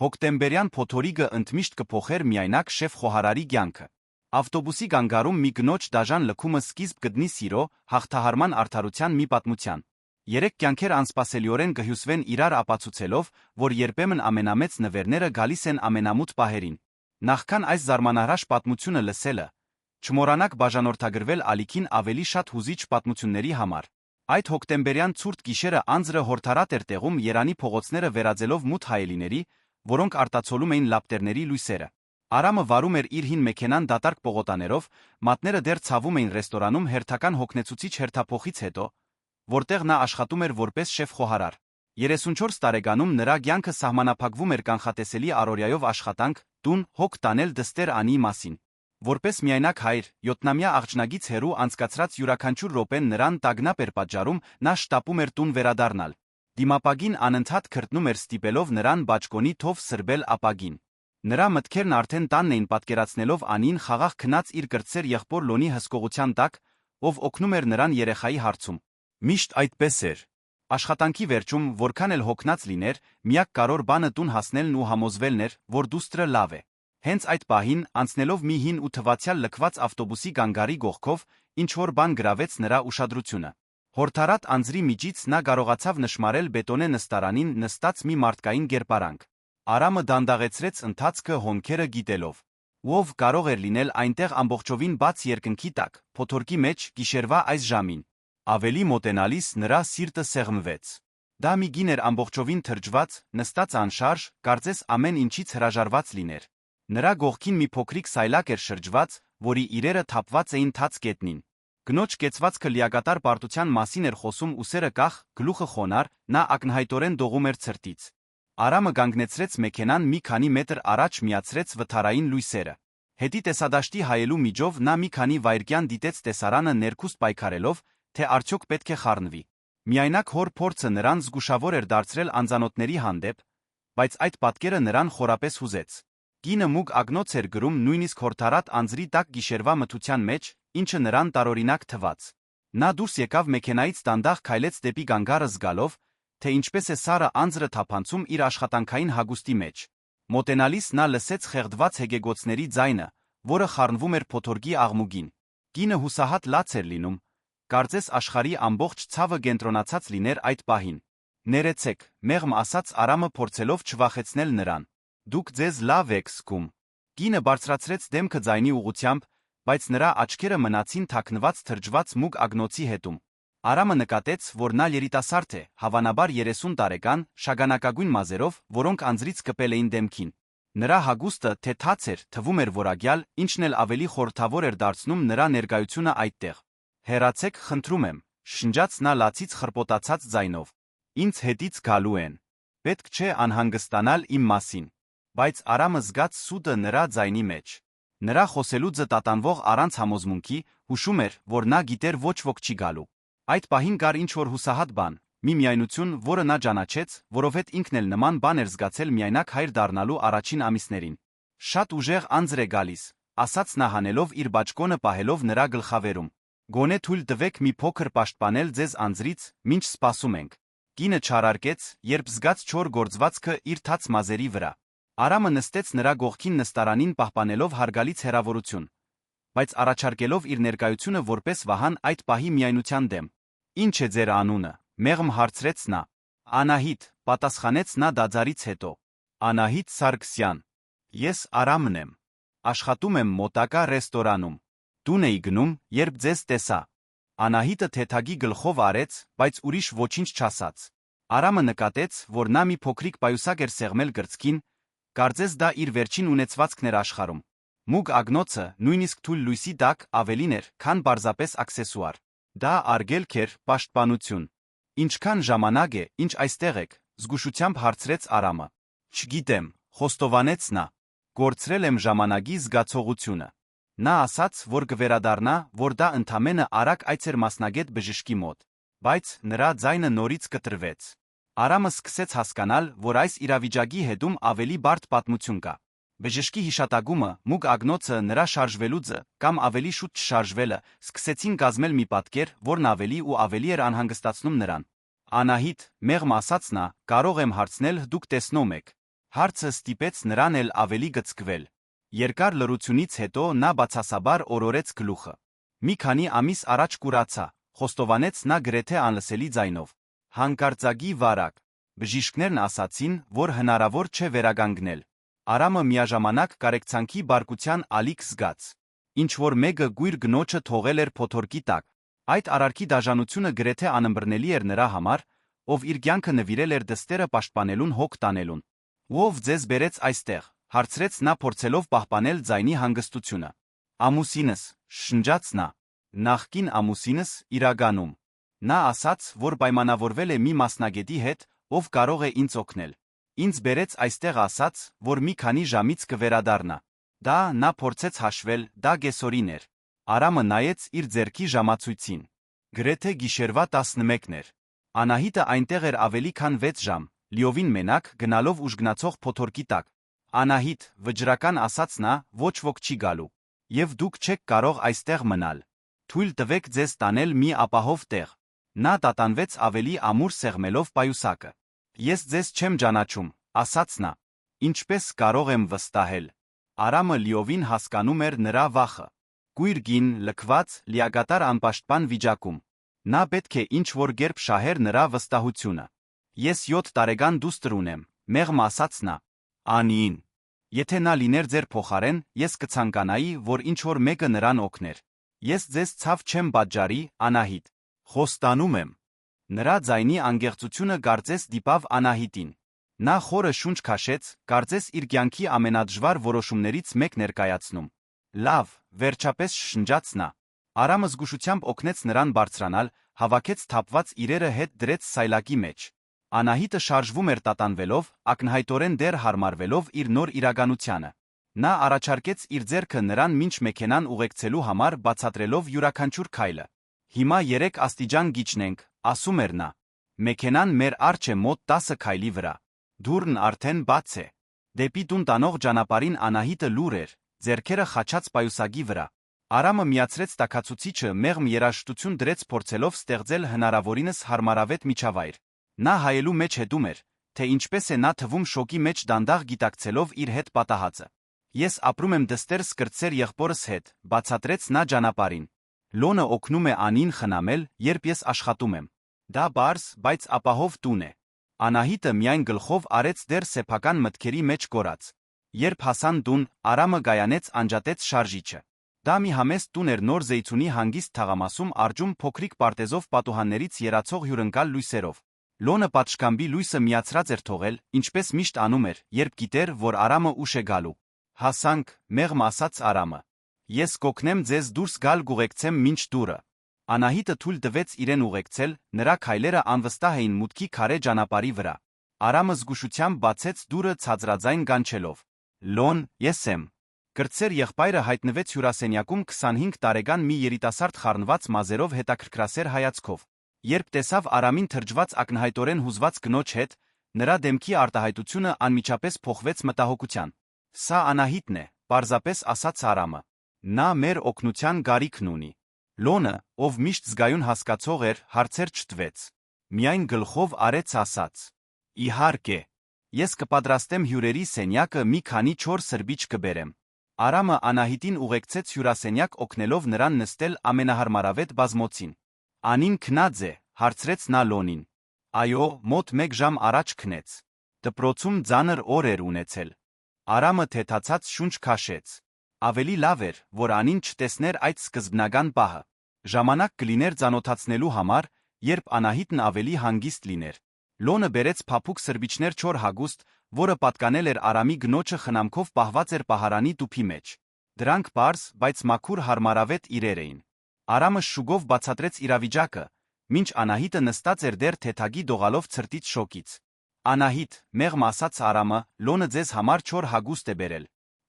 Հոկտեմբերյան փոթորիկը ընդմիշտ կփոխեր միայնակ շեֆ խոհարարի կյանքը։ Ավտոբուսի գանգարում մի կնոջ դաժան լքումը սկիզբ կդնի սիրո, հաղթահարման արդարության մի պատմության։ Երեք կյանքեր անսպասելիորեն կհյուսվեն իրար ապացուցելով, որ երբեմն ամենամեծ նվերները գալիս են ամենամութ պահերին։ Նախքան այս զարմանահրաշ պատմությունը լսելը, չմոռանաք բաժանորդագրվել ալիքին ավելի շատ հուզիչ պատմությունների համար։ Այդ հոկտեմբերյան ցուրտ գիշերը անձրը հորդառատ էր տեղում Երանի փողոցները վերածելով մութ հայելիների, որոնք արտացոլում էին լապտերների լույսերը։ Արամը վարում էր իր հին մեքենան դատարկ պողոտաներով, մատները դեռ ցավում էին ռեստորանում հերթական հոգնեցուցիչ հերթափոխից հետո, որտեղ նա աշխատում էր որպես շեֆ խոհարար։ 34 տարեկանում նրա կյանքը սահմանափակվում էր կանխատեսելի առօրյայով աշխատանք, տուն, հոգ տանել դստեր Անի մասին։ Որպես միայնակ հայր, 7-ամյա աղջնագից հեռու անցկացրած յուրաքանչյուր րոպեն նրան տագնապ էր պատճառում, նա շտապում էր տուն վերադառնալ։ Դիմապագին անընդհատ քրտնում էր ստիպելով նրան բաճկոնի թով սրբել ապագին։ Նրա մտքերն արդեն տանն էին պատկերացնելով Անին խաղաղ քնած իր կրտսեր եղբոր Լոնի հսկողության տակ, ով օգնում էր նրան երեխայի հարցում։ Միշտ այդպես էր։ Աշխատանքի վերջում, որքան էլ հոգնած լիներ, միակ կարևոր բանը տուն հասնելն ու համոզվելն էր, որ դուստրը լավ է։ Հենց այդ պահին, անցնելով մի հին ու թվացյալ լքված ավտոբուսի գանգարի կողքով, ինչ-որ բան գրավեց նրա ուշադրությունը։ Հորդառատ անձրի միջից նա կարողացավ նշմարել բետոնե նստարանին նստած մի մարդկային կերպարանք։ Արամը դանդաղեցրեց ընթացքը հոնքերը գիտելով։ Ով կարող էր լինել այնտեղ ամբողջովին բաց երկնքի տակ, փոթորկի մեջ, գիշերվա այս ժամին։ Ավելի մոտենալիս նրա սիրտը սեղմվեց։ Դա մի կին էր ամբողջովին թրջված, նստած անշարժ, կարծես ամեն ինչից հրաժարված լիներ։ Նրա գողքին մի փոքրիկ սայլակ էր շրջված, որի իրերը թափված էին թաց կետնին։ Կնոջ կեցվածքը լիակատար պարտության մասին էր խոսում ուսերը կախ, գլուխը խոնար, նա ակնհայտորեն դողում էր ցրտից։ Արամը կանգնեցրեց մեքենան մի քանի մետր առաջ միացրեց վթարային լույսերը։ Հետի տեսադաշտի հայելու միջով նա մի քանի վայրկյան դիտեց տեսարանը ներքուստ պայքարելով, թե արդյոք պետք է խառնվի։ Միայնակ հոր փորձը նրան զգուշավոր էր դարձրել անծանոթների հանդեպ, բայց այդ պատկերը նրան խորապես հուզեց։ Կինը մուգ ագնոց էր գրում նույնիսկ հորդառատ անձրի տակ գիշերվա մթության մեջ, ինչը նրան տարօրինակ թվաց։ Նա դուրս եկավ մեքենայից դանդաղ քայլեց դեպի գանգարը զգալով, թե ինչպես է սառը անձրը թափանցում իր աշխատանքային հագուստի մեջ։ Մոտենալիս նա լսեց խեղդված հեգեգոցների ձայնը, որը խառնվում էր փոթորկի աղմուկին։ Կինը հուսահատ լաց էր լինում, կարծես աշխարհի ամբողջ ցավը կենտրոնացած լիներ այդ պահին։ Ներեցեք, մեղմ ասաց Արամը փորձելով չվախեցնել նրան։ Դուք ձեզ լավ եք զգում։ Կինը բարձրացրեց դեմքը ձայնի ուղղությամբ, բայց նրա աչքերը մնացին թաքնված թրջված մուգ ագնոցի հետում։ Արամը նկատեց, որ նա երիտասարդ է, հավանաբար 30 տարեկան, շագանակագույն մազերով, որոնք անձրից կպել էին դեմքին։ Նրա հագուստը թե թաց էր, թվում էր որակյալ, ինչն էլ ավելի խորհրդավոր էր դարձնում նրա ներկայությունը այդտեղ։ Հեռացեք, խնդրում եմ, շնջաց նա լացից խրպոտացած ձայնով։ Ինձ հետից գալու են։ Պետք չէ անհանգստանալ իմ մասին։ Բայց Արամը զգաց սուտը նրա ձայնի մեջ։ Նրա խոսելուձը տատանվող առանց համոզմունքի, հուշում էր, որ նա գիտեր ոչ ոք չի գալու։ Այդ պահին կար ինչ-որ հուսահատ բան, մի միայնություն, որը նա ճանաչեց, որովհետև ինքն էլ նման բան էր զգացել միայնակ հայր դառնալու առաջին ամիսներին։ Շատ ուժեղ անձր է գալիս, ասաց նա հանելով իր բաճկոնը պահելով նրա գլխավերում։ Գոնե թույլ տվեք մի փոքր պաշտպանել ձեզ անձրից, մինչ սպասում ենք։ Կինը չարարկեց, երբ զգաց չոր գործվածքը իր թաց մազերի վրա։ Արամը նստեց նրա գողքին նստարանին պահպանելով հարգալից հեռավորություն, բայց առաջարկելով իր ներկայությունը որպես վահան այդ պահի միայնության դեմ։ Ինչ է ձեր անունը, մեղմ հարցրեց նա։ Անահիտ, պատասխանեց նա դադարից հետո։ Անահիտ Սարգսյան։ Ես Արամն եմ։ Աշխատում եմ մոտակա ռեստորանում։ Տուն էի գնում, երբ ձեզ տեսա։ Անահիտը թեթագի գլխով արեց, բայց ուրիշ ոչինչ չասաց։ Արամը նկատեց, որ նա մի փոքրիկ պայուսակ էր սեղմել կրծքին, կարծես դա իր վերջին ունեցվածքն էր աշխարհում։ Մուգ ագնոցը, նույնիսկ թույլ լույսի տակ, ավելին էր, քան պարզապես աքսեսուար։ Դա արգելք էր, պաշտպանություն։ Ինչքան ժամանակ է, ինչ այստեղ եք, զգուշությամբ հարցրեց Արամը։ Չգիտեմ, խոստովանեց նա։ Կորցրել եմ ժամանակի զգացողությունը։ Նա ասաց, որ կվերադառնա, որ դա ընդամենը արագ այց էր մասնագետ բժշկի մոտ, բայց նրա ձայնը նորից կտրվեց։ Արամը սկսեց հասկանալ, որ այս իրավիճակի հետում ավելի բարդ պատմություն կա։ Բժշկի հիշատակումը, մուգ ագնոցը, նրա շարժվելուձը, կամ ավելի շուտ չշարժվելը, սկսեցին կազմել մի պատկեր, որն ավելի ու ավելի էր անհանգստացնում նրան։ Անահիտ, մեղմ ասաց նա, կարող եմ հարցնել, դուք տեսնո՞մ եք։ Հարցը ստիպեց նրան էլ ավելի գծկվել։ Երկար լռությունից հետո նա բացասաբար օրորեց գլուխը։ Մի քանի ամիս առաջ կուրացա, խոստովանեց նա գրեթե անլսելի ձայնով։ Հանկարծակի վարակ։ Բժիշկներն ասացին, որ հնարավոր չէ վերականգնել։ Արամը միաժամանակ կարեկցանքի բարկության ալիք զգաց։ Ինչ-որ մեկը գույր գնոջը թողել էր փոթորկի տակ։ Այդ արարքի դաժանությունը գրեթե անըմբռնելի էր նրա համար, ով իր կյանքը նվիրել էր դստերը պաշտպանելուն հոգ տանելուն։ Ո՞վ ձեզ բերեց այստեղ, հարցրեց նա փորձելով պահպանել ձայնի հանգստությունը։ Ամուսինս, շշնջաց նա։ Նախկին ամուսինս, իրականում։ Նա ասաց, որ պայմանավորվել է մի մասնագետի հետ, ով կարող է ինձ օգնել։ Ինձ բերեց այստեղ ասաց, որ մի քանի ժամից կվերադառնա։ Նա փորձեց հաշվել, դա կեսօրին էր։ Արամը նայեց իր ձեռքի ժամացույցին։ Գրեթե գիշերվա 11-ն էր։ Անահիտը այնտեղ էր ավելի քան 6 ժամ, լիովին մենակ, գնալով ուժգնացող փոթորկի տակ։ Անահիտ, վճռական ասաց նա, ոչ ոք չի գալու։ Եվ դուք չեք կարող այստեղ մնալ։ Թույլ տվեք ձեզ տանել մի ապահով տեղ։ Նա տատանվեց ավելի ամուր սեղմելով պայուսակը։ Ես ձեզ չեմ ճանաչում, ասաց նա։ Ինչպես կարող եմ վստահել։ Արամը լիովին հասկանում էր նրա վախը։ Կույր գին, լքված, լիակատար անպաշտպան վիճակում։ Նա պետք է ինչ-որ կերպ շահեր նրա վստահությունը։ Ես 7 տարեկան դուստր ունեմ, մեղմ ասաց նա։ Անին։ Եթե նա լիներ ձեր փոխարեն, ես կցանկանայի, որ ինչ-որ մեկը նրան օգներ։ Ես ձեզ ցավ չեմ պատճառի, Անահիտ։ Խոստանում եմ։ Նրա ձայնի անկեղծությունը կարծես դիպավ Անահիտին։ Նա խորը շունչ քաշեց, կարծես իր կյանքի ամենադժվար որոշումներից մեկ ներկայացնում։ Լավ, վերջապես շշնջաց նա։ Արամը զգուշությամբ օգնեց նրան բարձրանալ, հավաքեց թափված իրերը հետ դրեց սայլակի մեջ։ Անահիտը շարժվում էր տատանվելով, ակնհայտորեն դեռ հարմարվելով իր նոր իրականությանը։ Նա առաջարկեց իր ձեռքը նրան մինչ մեքենան ուղեկցելու համար բացատրելով յուրաքանչյուր քայլը։ Հիմա 3 աստիճան գիճնենք, ասում էր նա։ Մեքենան մեր առջ է մոտ 10 քայլի վրա։ Դուռն արդեն բաց է։ Դեպի տուն տանող ճանապարհին Անահիտը լուր էր, ձեռքերը խաչած պայուսակի վրա։ Արամը միացրեց տաքացուցիչը, մեղմ երաժշտություն դրեց փորձելով ստեղծել հնարավորինս հարմարավետ միջավայր։ Նա հայելու մեջ հետում էր, թե ինչպես է նա թվում շոկի մեջ դանդաղ գիտակցելով իր հետ պատահածը։ Ես ապրում եմ դստեր սկրտսեր եղբորս հետ, բացատրեց նա ճանապարհին։ Լոնը օգնում է Անին խնամել, երբ ես աշխատում եմ։ Դա բարձ, բայց ապահով տուն է։ Անահիտը միայն գլխով արեց դեռ սեփական մտքերի մեջ կորած։ Երբ հասան տուն, Արամը գայանեց անջատեց շարժիչը։ Դա մի համեստ տուն էր նոր Զեյթունի հանգիստ թաղամասում արջում փոքրիկ պարտեզով պատուհաններից երացող հյուրընկալ լույսերով։ Լոնը պատշգամբի լույսը միացրած էր թողել, ինչպես միշտ անում էր, երբ գիտեր, որ Արամը ուշ է գալու։ Հասանք, մեղմ ասաց Արամը։ Ես կօգնեմ ձեզ դուրս գալ գուղեկցեմ մինչ դուռը։ Անահիտը թույլ տվեց իրեն ուղեկցել, նրա քայլերը անվստահ էին մուտքի քարե ճանապարհի վրա։ Արամը զգուշությամբ բացեց դուռը ցածրաձայն կանչելով։ Լոն, ես եմ։ Կրտսեր եղբայրը հայտնվեց հյուրասենյակում 25 տարեկան մի երիտասարդ խառնված մազերով հետաքրքրասեր հայացքով։ Երբ տեսավ Արամին թրջված ակնհայտորեն հուզված կնոջ հետ, նրա դեմքի արտահայտությունը անմիջապես փոխվեց մտահոգության։ Սա Անահիտն է, պարզապես ասաց Արամը։ Նա մեր օգնության գարիքն ունի։ Լոնը, ով միշտ զգայուն հասկացող էր, հարցեր չտվեց։ Միայն գլխով արեց ասաց. Իհարկե, ես կպատրաստեմ հյուրերի սենյակը մի քանի չոր սրբիչ կբերեմ։ Արամը Անահիտին ուղեկցեց հյուրասենյակ օգնելով նրան նստել ամենահարմարավետ բազմոցին։ Անին քնած է, հարցրեց նա Լոնին։ Այո, մոտ 1 ժամ առաջ քնեց։ Դպրոցում ծանր օր էր ունեցել։ Արամը թեթացած շունչ քաշեց։ Ավելի լավ էր, որ Անին չտեսներ այդ սկզբնական պահը։ Ժամանակ կլիներ ծանոթացնելու համար, երբ Անահիտն ավելի հանգիստ լիներ։ Լոնը բերեց փափուկ սրբիչներ չոր հագուստ, որը պատկանել էր Արամի գնոջը խնամքով պահված էր պահարանի տուփի մեջ։ Դրանք պարզ, բայց մաքուր հարմարավետ իրեր էին։ Արամը շուգով բացատրեց իրավիճակը, մինչ Անահիտը նստած էր դեռ թեթագի դողալով ցրտից շոկից։ Անահիտ, մեղմ ասաց Արամը, Լոնը ձեզ համար չոր հագուստ է բերել։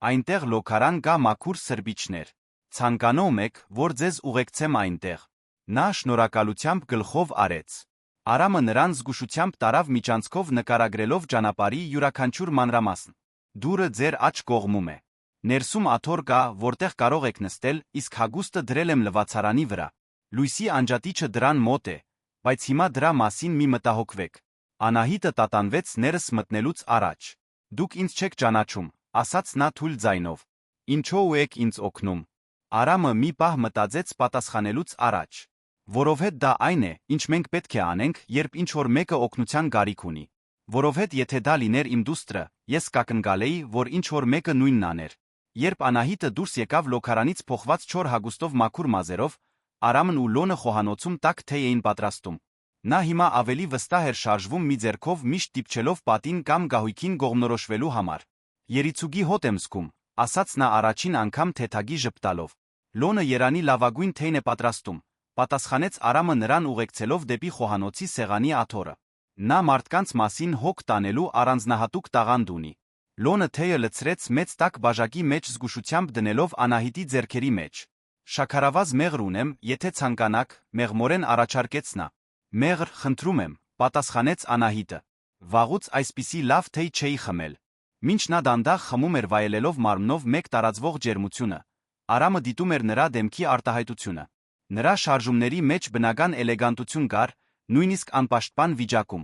Այնտեղ լոքարան կա մաքուր սրբիչներ։ Ցանկանում եք, որ ձեզ ուղեկցեմ այնտեղ։ Նա շնորհակալությամբ գլխով արեց։ Արամը նրան զգուշությամբ տարավ միջանցքով նկարագրելով ճանապարհի յուրաքանչյուր մանրամասն։ Դուռը ձեր աջ կողմում է։ Ներսում աթոռ կա, որտեղ կարող եք նստել, իսկ հագուստը դրել եմ լվացարանի վրա։ Լույսի անջատիչը դրան մոտ է, բայց հիմա դրա մասին մի մտահոգվեք։ Անահիտը տատանվեց ներս մտնելուց առաջ։ Դուք ինձ չեք ճանաչում, ասաց նա թույլ ձայնով։ Ինչո՞ւ եք ինձ օգնում։ Արամը մի պահ մտածեց պատասխանելուց առաջ։ Որովհետ դա այն է, ինչ մենք պետք է անենք, երբ ինչ-որ մեկը օգնության կարիք ունի։ Որովհետ եթե դա լիներ իմ դուստրը, ես կակնկալեի, որ ինչ-որ մեկը նույնն աներ։ Երբ Անահիտը դուրս եկավ լոքարանից փոխված չոր հագուստով մաքուր մազերով, Արամն ու Լոնը խոհանոցում տաք թեյ էին պատրաստում։ Նա հիմա ավելի վստահ էր շարժվում մի ձեռքով միշտ դիպչելով պատին կամ գահույքին գողմնորոշվելու համար։ Երիցուգի հոտ եմ զգում, ասաց նա առաջին անգամ թեթագի ժպտալով։ Լոնը երանի լավագույն թեյն է պատրաստում, պատասխանեց Արամը նրան ուղեկցելով դեպի խոհանոցի սեղանի աթոռը։ Նա մարդկանց մասին հոգ տանելու առանձնահատուկ տաղանդ ունի։ Լոնը թեյը լցրեց մեծ տաք բաժակի մեջ զգուշությամբ դնելով Անահիտի ձեռքերի մեջ։ Շաքարավազ մեղր ունեմ, եթե ցանկանաք, մեղմորեն առաջարկեց նա։ Մեղր, խնդրում եմ, պատասխանեց Անահիտը։ Վաղուց այսպիսի լավ թեյ չէի խմել։ Մինչ նա դանդաղ խմում էր վայելելով մարմնով մեկ տարածվող ջերմությունը, Արամը դիտում էր նրա դեմքի արտահայտությունը։ Նրա շարժումների մեջ բնական էլեգանտություն կար, նույնիսկ անպաշտպան վիճակում։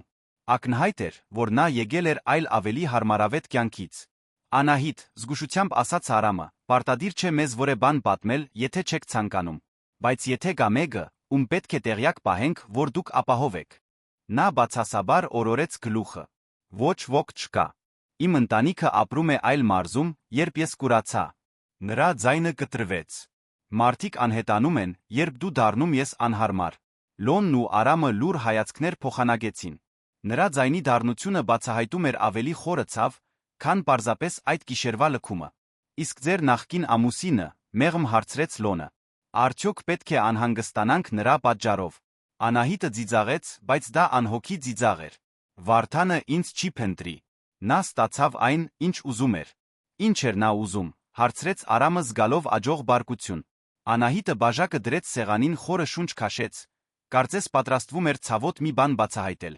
Ակնհայտ էր, որ նա եկել էր այլ ավելի հարմարավետ կյանքից։ Անահիտ, զգուշությամբ ասաց Արամը, պարտադիր չէ մեզ որևէ բան պատմել, եթե չեք ցանկանում։ Բայց եթե կա մեկը, ում պետք է տեղյակ պահենք, որ դուք ապահով եք։ Նա բացասաբար օրորեց գլուխը։ Ոչ ոք չկա։ Իմ ընտանիքը ապրում է այլ մարզում, երբ ես կուրացա։ Նրա ձայնը կտրվեց։ Մարդիկ անհետանում են, երբ դու դառնում ես անհարմար։ Լոնն ու Արամը լուր հայացքներ փոխանակեցին։ Նրա ձայնի դառնությունը բացահայտում էր ավելի խորը ցավ, քան պարզապես այդ գիշերվա լքումը։ Իսկ ձեր նախկին ամուսինը, մեղմ հարցրեց Լոնը։ Արդյոք պետք է անհանգստանանք նրա պատճառով։ Անահիտը ծիծաղեց, բայց դա անհոգի ծիծաղ էր։ Վարդանը ինձ չի փնտրի։ Նա ստացավ այն, ինչ ուզում էր։ Ինչ էր նա ուզում, հարցրեց Արամը զգալով աջող բարկություն։ Անահիտը բաժակը դրեց սեղանին խորը շունչ քաշեց, կարծես պատրաստվում էր ցավոտ մի բան բացահայտել։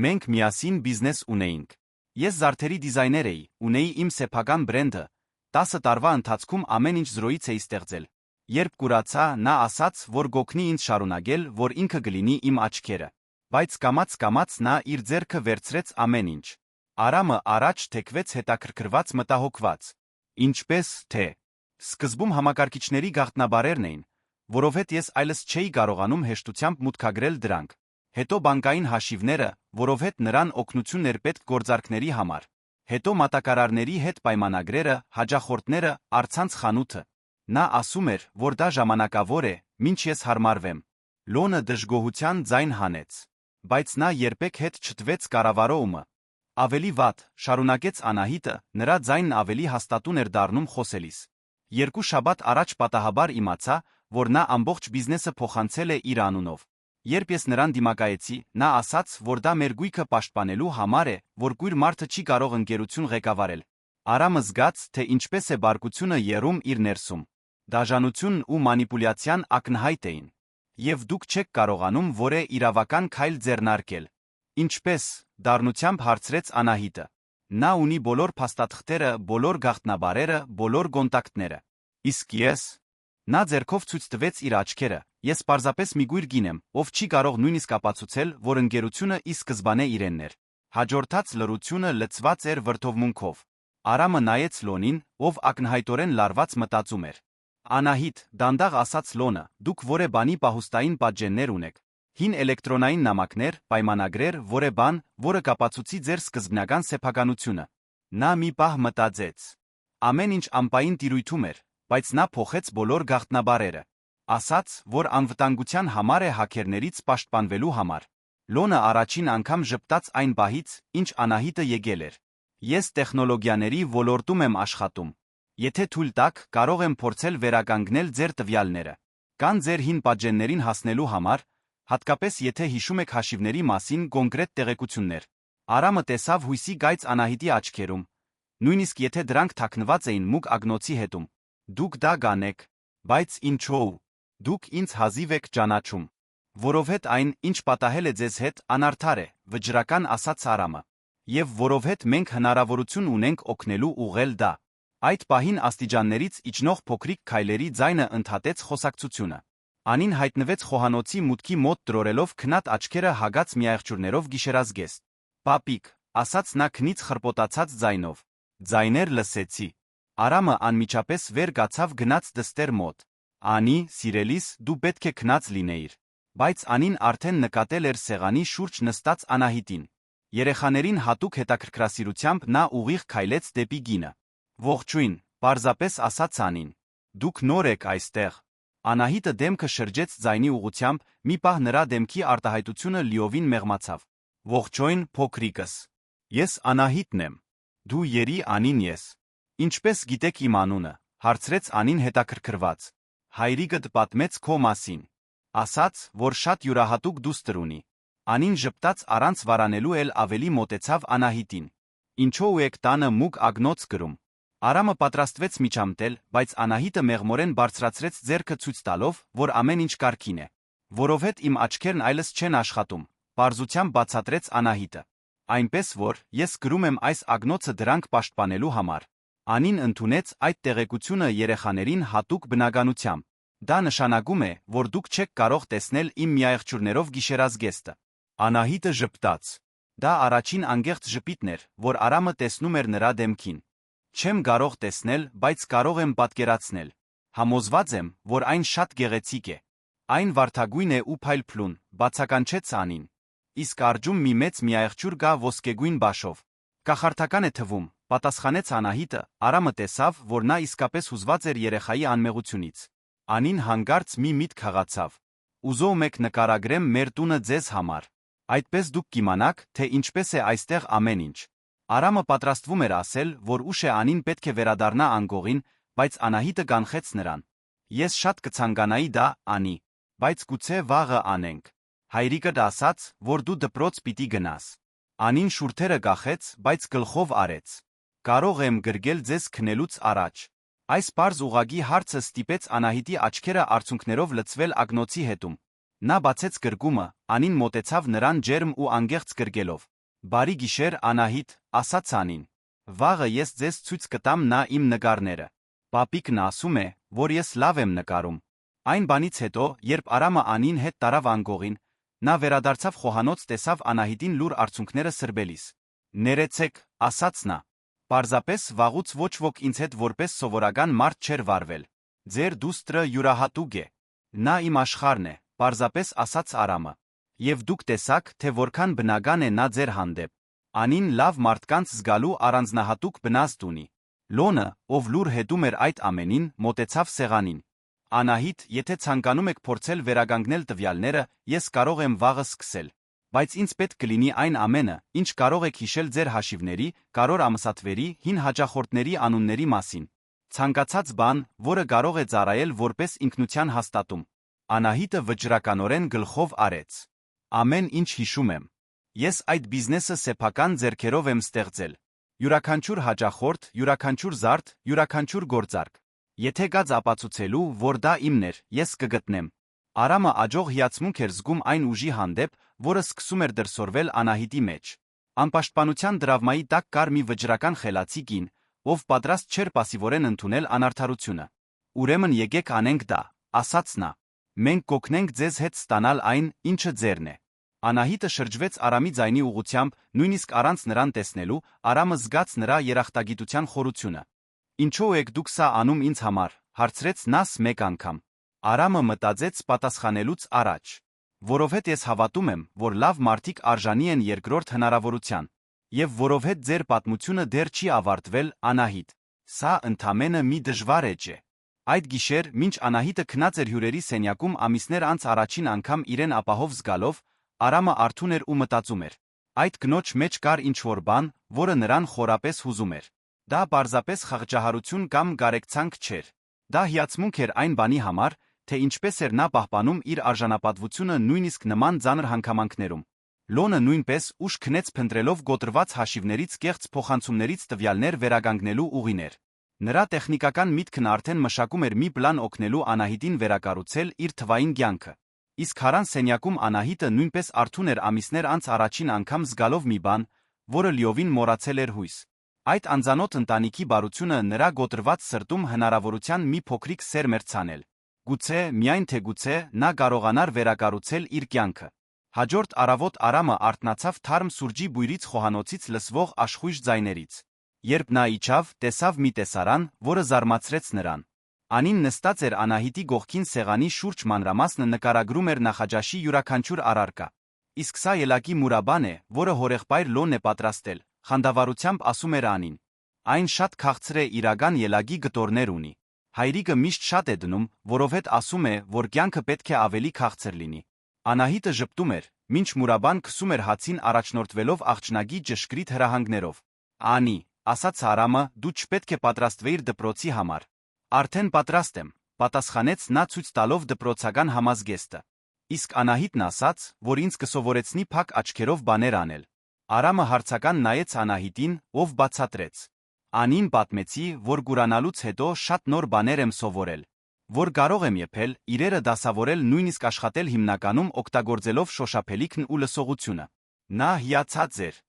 Մենք միասին բիզնես ունեինք։ Ես զարդերի դիզայներ էի, ունեի իմ սեփական բրենդը, 10 տարվա ընթացքում ամեն ինչ զրոյից էի ստեղծել։ Երբ կուրացա, նա ասաց, որ գօգնի ինձ շարունակել, որ ինքը կլինի իմ աչքերը։ Բայց կամաց-կամաց նա իր ձեռքը վերցրեց ամեն ինչ։ Արամը առաջ թեքվեց հետաքրքրված մտահոգված։ Ինչպես թե։ Սկզբում համակարգիչների գաղտնաբառերն էին, որովհետև ես այլս չէի կարողանում հեշտությամբ մուտքագրել դրանք։ Հետո բանկային հաշիվները, որովհետև նրան օգնություն էր պետք գործարքների համար։ Հետո մատակարարների հետ պայմանագրերը, հաճախորդները, առցանց խանութը։ Նա ասում էր, որ դա ժամանակավոր է, մինչ ես հարմարվեմ։ Լոնը դժգոհության ձայն հանեց։ Բայց նա երբեք հետ չտվեց կառավարումը։ Ավելի վատ, շարունակեց Անահիտը, նրա ձայնն ավելի հաստատուն էր դառնում խոսելիս։ Երկու շաբաթ առաջ պատահաբար իմացա, որ նա ամբողջ բիզնեսը փոխանցել է իր անունով։ Երբ ես նրան դիմակայեցի, նա ասաց, որ դա մեր գույքը պաշտպանելու համար է, որ կույր մարդը չի կարող ընկերություն ղեկավարել։ Արամը զգաց, թե ինչպես է բարկությունը եռում իր ներսում։ Դաժանությունն ու մանիպուլյացիան ակնհայտ էին։ Եվ դուք չեք կարողանում որևէ իրավական քայլ ձեռնարկել։ Ինչպես, դառնությամբ հարցրեց Անահիտը։ Նա ունի բոլոր փաստաթղթերը, բոլոր գաղտնաբառերը, բոլոր կոնտակտները։ Իսկ ես։ Նա ձեռքով ցույց տվեց իր աչքերը։ Ես պարզապես մի գույր կին եմ, ով չի կարող նույնիսկ ապացուցել, որ ընկերությունը ի սկզբանե իրենն էր։ Հաջորդած լռությունը լցված էր վրդովմունքով։ Արամը նայեց Լոնին, ով ակնհայտորեն լարված մտածում էր։ Անահիտ, դանդաղ ասաց Լոնը, դուք որե բանի պահուստային պատժեններ ունեք։ Հին էլեկտրոնային նամակներ, պայմանագրեր, որե բան, որը կապացուցի ձեր սկզբնական սեփականությունը։ Նա մի պահ մտածեց։ Ամեն ինչ ամպային տիրույթում էր, բայց նա փոխեց բոլոր գաղտնաբառերը։ Ասաց, որ անվտանգության համար է հաքերներից պաշտպանվելու համար։ Լոնը առաջին անգամ ժպտաց այն պահից, ինչ Անահիտը եկել էր։ Ես տեխնոլոգիաների ոլորտում եմ աշխատում։ Եթե թույլ տաք, կարող եմ փորձել վերականգնել ձեր տվյալները։ Կան ձեր հին պատժեններին հասնելու համար, հատկապես եթե հիշում եք հաշիվների մասին կոնկրետ տեղեկություններ։ Արամը տեսավ հույսի գայծ Անահիտի աչքերում, նույնիսկ եթե դրանք թաքնված էին մուգ ագնոցի հետում։ Դուք դա կանեք, բայց ինչո՞ւ։ Դուք ինձ հազիվ եք ճանաչում։ Որովհետև այն, ինչ պատահել է ձեզ հետ, անարդար է, վճռական ասաց Արամը։ Եվ որովհետև մենք հնարավորություն ունենք օգնելու ուղղել դա։ Այդ պահին աստիճաններից իջնող փոքրիկ քայլերի ձայնը ընդհատեց խոսակցությունը։ Անին հայտնվեց խոհանոցի մուտքի մոտ տրորելով քնած աչքերը հագած միայղջուրներով գիշերազգեստ։ Պապիկ, ասաց նա քնից խրպոտացած ձայնով։ Ձայներ լսեցի։ Արամը անմիջապես վեր կացավ գնաց դստեր մոտ։ Անի, սիրելիս, դու պետք է քնած լինեիր։ Բայց Անին արդեն նկատել էր սեղանի շուրջ նստած Անահիտին։ Երեխաներին հատուկ հետաքրքրասիրությամբ նա ուղիղ քայլեց դեպի կինը։ Ողջույն, պարզապես ասաց Անին։ Դուք նոր եք այստեղ։ Անահիտը դեմքը շրջեց ձայնի ուղղությամբ, մի պահ նրա դեմքի արտահայտությունը լիովին մեղմացավ։ Ողջույն, փոքրիկս։ Ես Անահիտն եմ։ Դու երի Անին ես։ Ինչպես գիտեք իմ անունը, հարցրեց Անին հետաքրքրված։ Հայրիկդ պատմեց քո մասին։ Ասաց, որ շատ յուրահատուկ դուստր ունի։ Անին ժպտաց առանց վարանելու էլ ավելի մոտեցավ Անահիտին։ Ինչո՞ւ եք տանը մուգ ագնոց կրում։ Արամը պատրաստվեց միջամտել, բայց Անահիտը մեղմորեն բարձրացրեց ձեռքը ցույց տալով, որ ամեն ինչ կարգին է։ Որովհետև իմ աչքերն այլս չեն աշխատում, պարզությամբ բացատրեց Անահիտը։ Այնպես որ, ես գրում եմ այս ագնոցը դրանք պաշտպանելու համար։ Անին ընդունեց այդ տեղեկությունը երեխաներին հատուկ բնականությամբ։ Դա նշանակում է, որ դուք չեք կարող տեսնել իմ միայղջուրներով գիշերազգեստը։ Անահիտը ժպտաց։ Դա առաջին անգեղծ ժպիտն էր, որ Արամը տեսնում էր նրա դեմքին։ Չեմ կարող տեսնել, բայց կարող եմ պատկերացնել։ Համոզված եմ, որ այն շատ գեղեցիկ է։ Այն վարդագույն է ու փայլփլուն, բացականչեց Անին։ Իսկ արջում մի մեծ միայղջուր կա ոսկեգույն բաշով։ Կախարդական է թվում, պատասխանեց Անահիտը, Արամը տեսավ, որ նա իսկապես հուզված էր երեխայի անմեղությունից։ Անին հանկարծ մի միտք հղացավ։ Ուզում եք նկարագրեմ մեր տունը ձեզ համար։ Այդպես դուք կիմանաք, թե ինչպես է այստեղ ամեն ինչ։ Արամը պատրաստվում էր ասել, որ ուշ է Անին պետք է վերադառնա անգողին, բայց Անահիտը կանխեց նրան։ Ես շատ կցանկանայի դա, Անի, բայց գուցե վաղը անենք։ Հայրիկդ ասաց, որ դու դպրոց պիտի գնաս։ Անին շուրթերը կախեց, բայց գլխով արեց։ Կարող եմ գրգել ձեզ քնելուց առաջ։ Այս պարզ ուղղակի հարցը ստիպեց Անահիտի աչքերը արցունքներով լցվել ագնոցի հետում։ Նա բացեց գրկումը, Անին մոտեցավ նրան ջերմ ու անգեղծ գրգելով։ Բարի գիշեր, Անահիտ, ասաց Անին։ Վաղը ես ձեզ ցույց կտամ նա իմ նկարները։ Պապիկն ասում է, որ ես լավ եմ նկարում։ Այն բանից հետո, երբ Արամը Անին հետ տարավ անգողին, նա վերադարձավ խոհանոց տեսավ Անահիտին լուր արցունքները սրբելիս։ Ներեցեք, ասաց նա։ Պարզապես վաղուց ոչ ոք ինձ հետ որպես սովորական մարդ չէր վարվել։ Ձեր դուստրը յուրահատուկ է։ Նա իմ աշխարհն է, պարզապես ասաց Արամը։ Եվ դուք տեսաք, թե որքան բնական է նա ձեր հանդեպ։ Անին լավ մարդկանց զգալու առանձնահատուկ բնազդ ունի։ Լոնը, ով լուր հետում էր այդ ամենին, մոտեցավ սեղանին։ Անահիտ, եթե ցանկանում եք փորձել վերականգնել տվյալները, ես կարող եմ վաղը սկսել։ Բայց ինձ պետք կլինի այն ամենը, ինչ կարող եք հիշել ձեր հաշիվների, կարոր ամսաթվերի, հին հաճախորդների անունների մասին։ Ցանկացած բան, որը կարող է ծառայել որպես ինքնության հաստատում։ Անահիտը վճռականորեն գլխով արեց։ Ամեն ինչ հիշում եմ։ Ես այդ բիզնեսը սեփական ձեռքերով եմ ստեղծել։ Յուրաքանչյուր հաճախորդ, յուրաքանչյուր զարդ, յուրաքանչյուր գործարք։ Եթե գաց ապացուցելու, որ դա իմն էր, ես կգտնեմ։ Արամը աջող հիացմունք էր զգում այն ուժի հանդեպ, որը սկսում էր դրսորվել Անահիտի մեջ։ Անպաշտպանության դրավմայի տակ կար մի վճռական խելացի կին, ով պատրաստ չէր պասիվորեն ընդունել անարդարությունը։ Ուրեմն եկեք անենք դա, ասաց նա։ Մենք կօգնենք ձեզ հետ ստանալ այն, ինչը ձերն է։ Անահիտը շրջվեց Արամի ձայնի ուղղությամբ, նույնիսկ առանց նրան տեսնելու, Արամը զգաց նրա երախտագիտության խորությունը։ Ինչո՞ւ եք դուք սա անում ինձ համար, հարցրեց նա մեկ անգամ։ Արամը մտածեց պատասխանելուց առաջ։ Որովհետև ես հավատում եմ, որ լավ մարդիկ արժանի են երկրորդ հնարավորության։ Եվ որովհետև ձեր պատմությունը դեռ չի ավարտվել, Անահիտ։ Սա ընդամենը մի դժվար էջ է։ Այդ գիշեր, մինչ Անահիտը քնած էր հյուրերի սենյակում ամիսներ անց առաջին անգամ իրեն ապահով զգալով, Արամը արթուն էր ու մտածում էր։ Այդ կնոջ մեջ կար ինչ-որ բան, որը նրան խորապես հուզում էր։ Դա պարզապես խղճահարություն կամ գարեկցանք չէր։ Դա հիացմունք էր այն բանի համար, թե ինչպես էր նա պահպանում իր արժանապատվությունը նույնիսկ նման ծանր հանգամանքներում։ Լոնը նույնպես ուշ քնեց փնտրելով գոտրված հաշիվներից կեղծ փոխանցումներից տվյալներ վերականգնելու ուղիներ։ Նրա տեխնիկական միտքն արդեն մշակում էր մի պլան օգնելու Անահիտին վերակառուցել իր թվային կյանքը։ Իսկ հարան սենյակում Անահիտը նույնպես արթուն էր ամիսներ անց առաջին անգամ զգալով մի բան, որը լիովին մոռացել էր հույս։ Այդ անծանոթ ընտանիքի բարությունը նրա գոտրված սրտում հնարավորության մի փոքրիկ սերմ էր ցանել։ Գուցե, միայն թե գուցե, նա կարողանար վերակառուցել իր կյանքը։ Հաջորդ առավոտ Արամը արթնացավ թարմ սուրճի բույրից խոհանոցից լսվող աշխույժ ձայներից։ Երբ նա իջավ, տեսավ մի տեսարան, որը զարմացրեց նրան։ Անին նստած էր Անահիտի գողքին սեղանի շուրջ մանրամասն նկարագրում էր Նախաջաշի յուրաքանչյուր առարկա։ Իսկ սա ելակի մուրաբան է, որը հորեղբայր Լոնն է պատրաստել, խանդավառությամբ ասում էր Անին։ Այն շատ քաղցր է, իրական ելագի գտորներ ունի։ Հայրիկը միշտ շատ է դնում, որովհետ ասում է, որ կյանքը պետք է ավելի քաղցր լինի։ Անահիտը ժպտում էր, մինչ մուրաբան քսում էր հացին առաջնորդվելով աղջնագի ճշգրիտ հրահանգներով։ Անի, ասաց Արամը, դու չպետք է պատրաստվեիր դպրոցի համար։ Արդեն պատրաստ եմ, պատասխանեց նա ցույց տալով դպրոցական համազգեստը։ Իսկ Անահիտն ասաց, որ ինձ կսովորեցնի փակ աչքերով բաներ անել։ Արամը հարցական նայեց Անահիտին, ով բացատրեց. Անին պատմեցի, որ գուրանալուց հետո շատ նոր բաներ եմ սովորել, որ կարող եմ եփել, իրերը դասավորել, նույնիսկ աշխատել հիմնականում օգտագործելով շոշափելիքն ու լսողությունը։ Նա հիացած էր։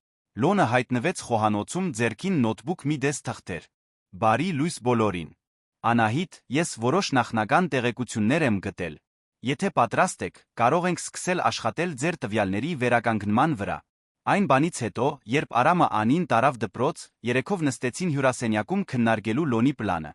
Լոնը հայտնվեց խոհանոցում, ձեռքին նոթբուք մի դես թղթեր։ Բարի լույս բոլորին։ Անահիտ, ես որոշ նախնական տեղեկություններ եմ գտել։ Եթե պատրաստ եք, կարող ենք սկսել աշխատել ձեր տվյալների վերականգնման վրա։ Այն բանից հետո, երբ Արամը Անին տարավ դպրոց, երեքով նստեցին հյուրասենյակում քննարկելու Լոնի պլանը։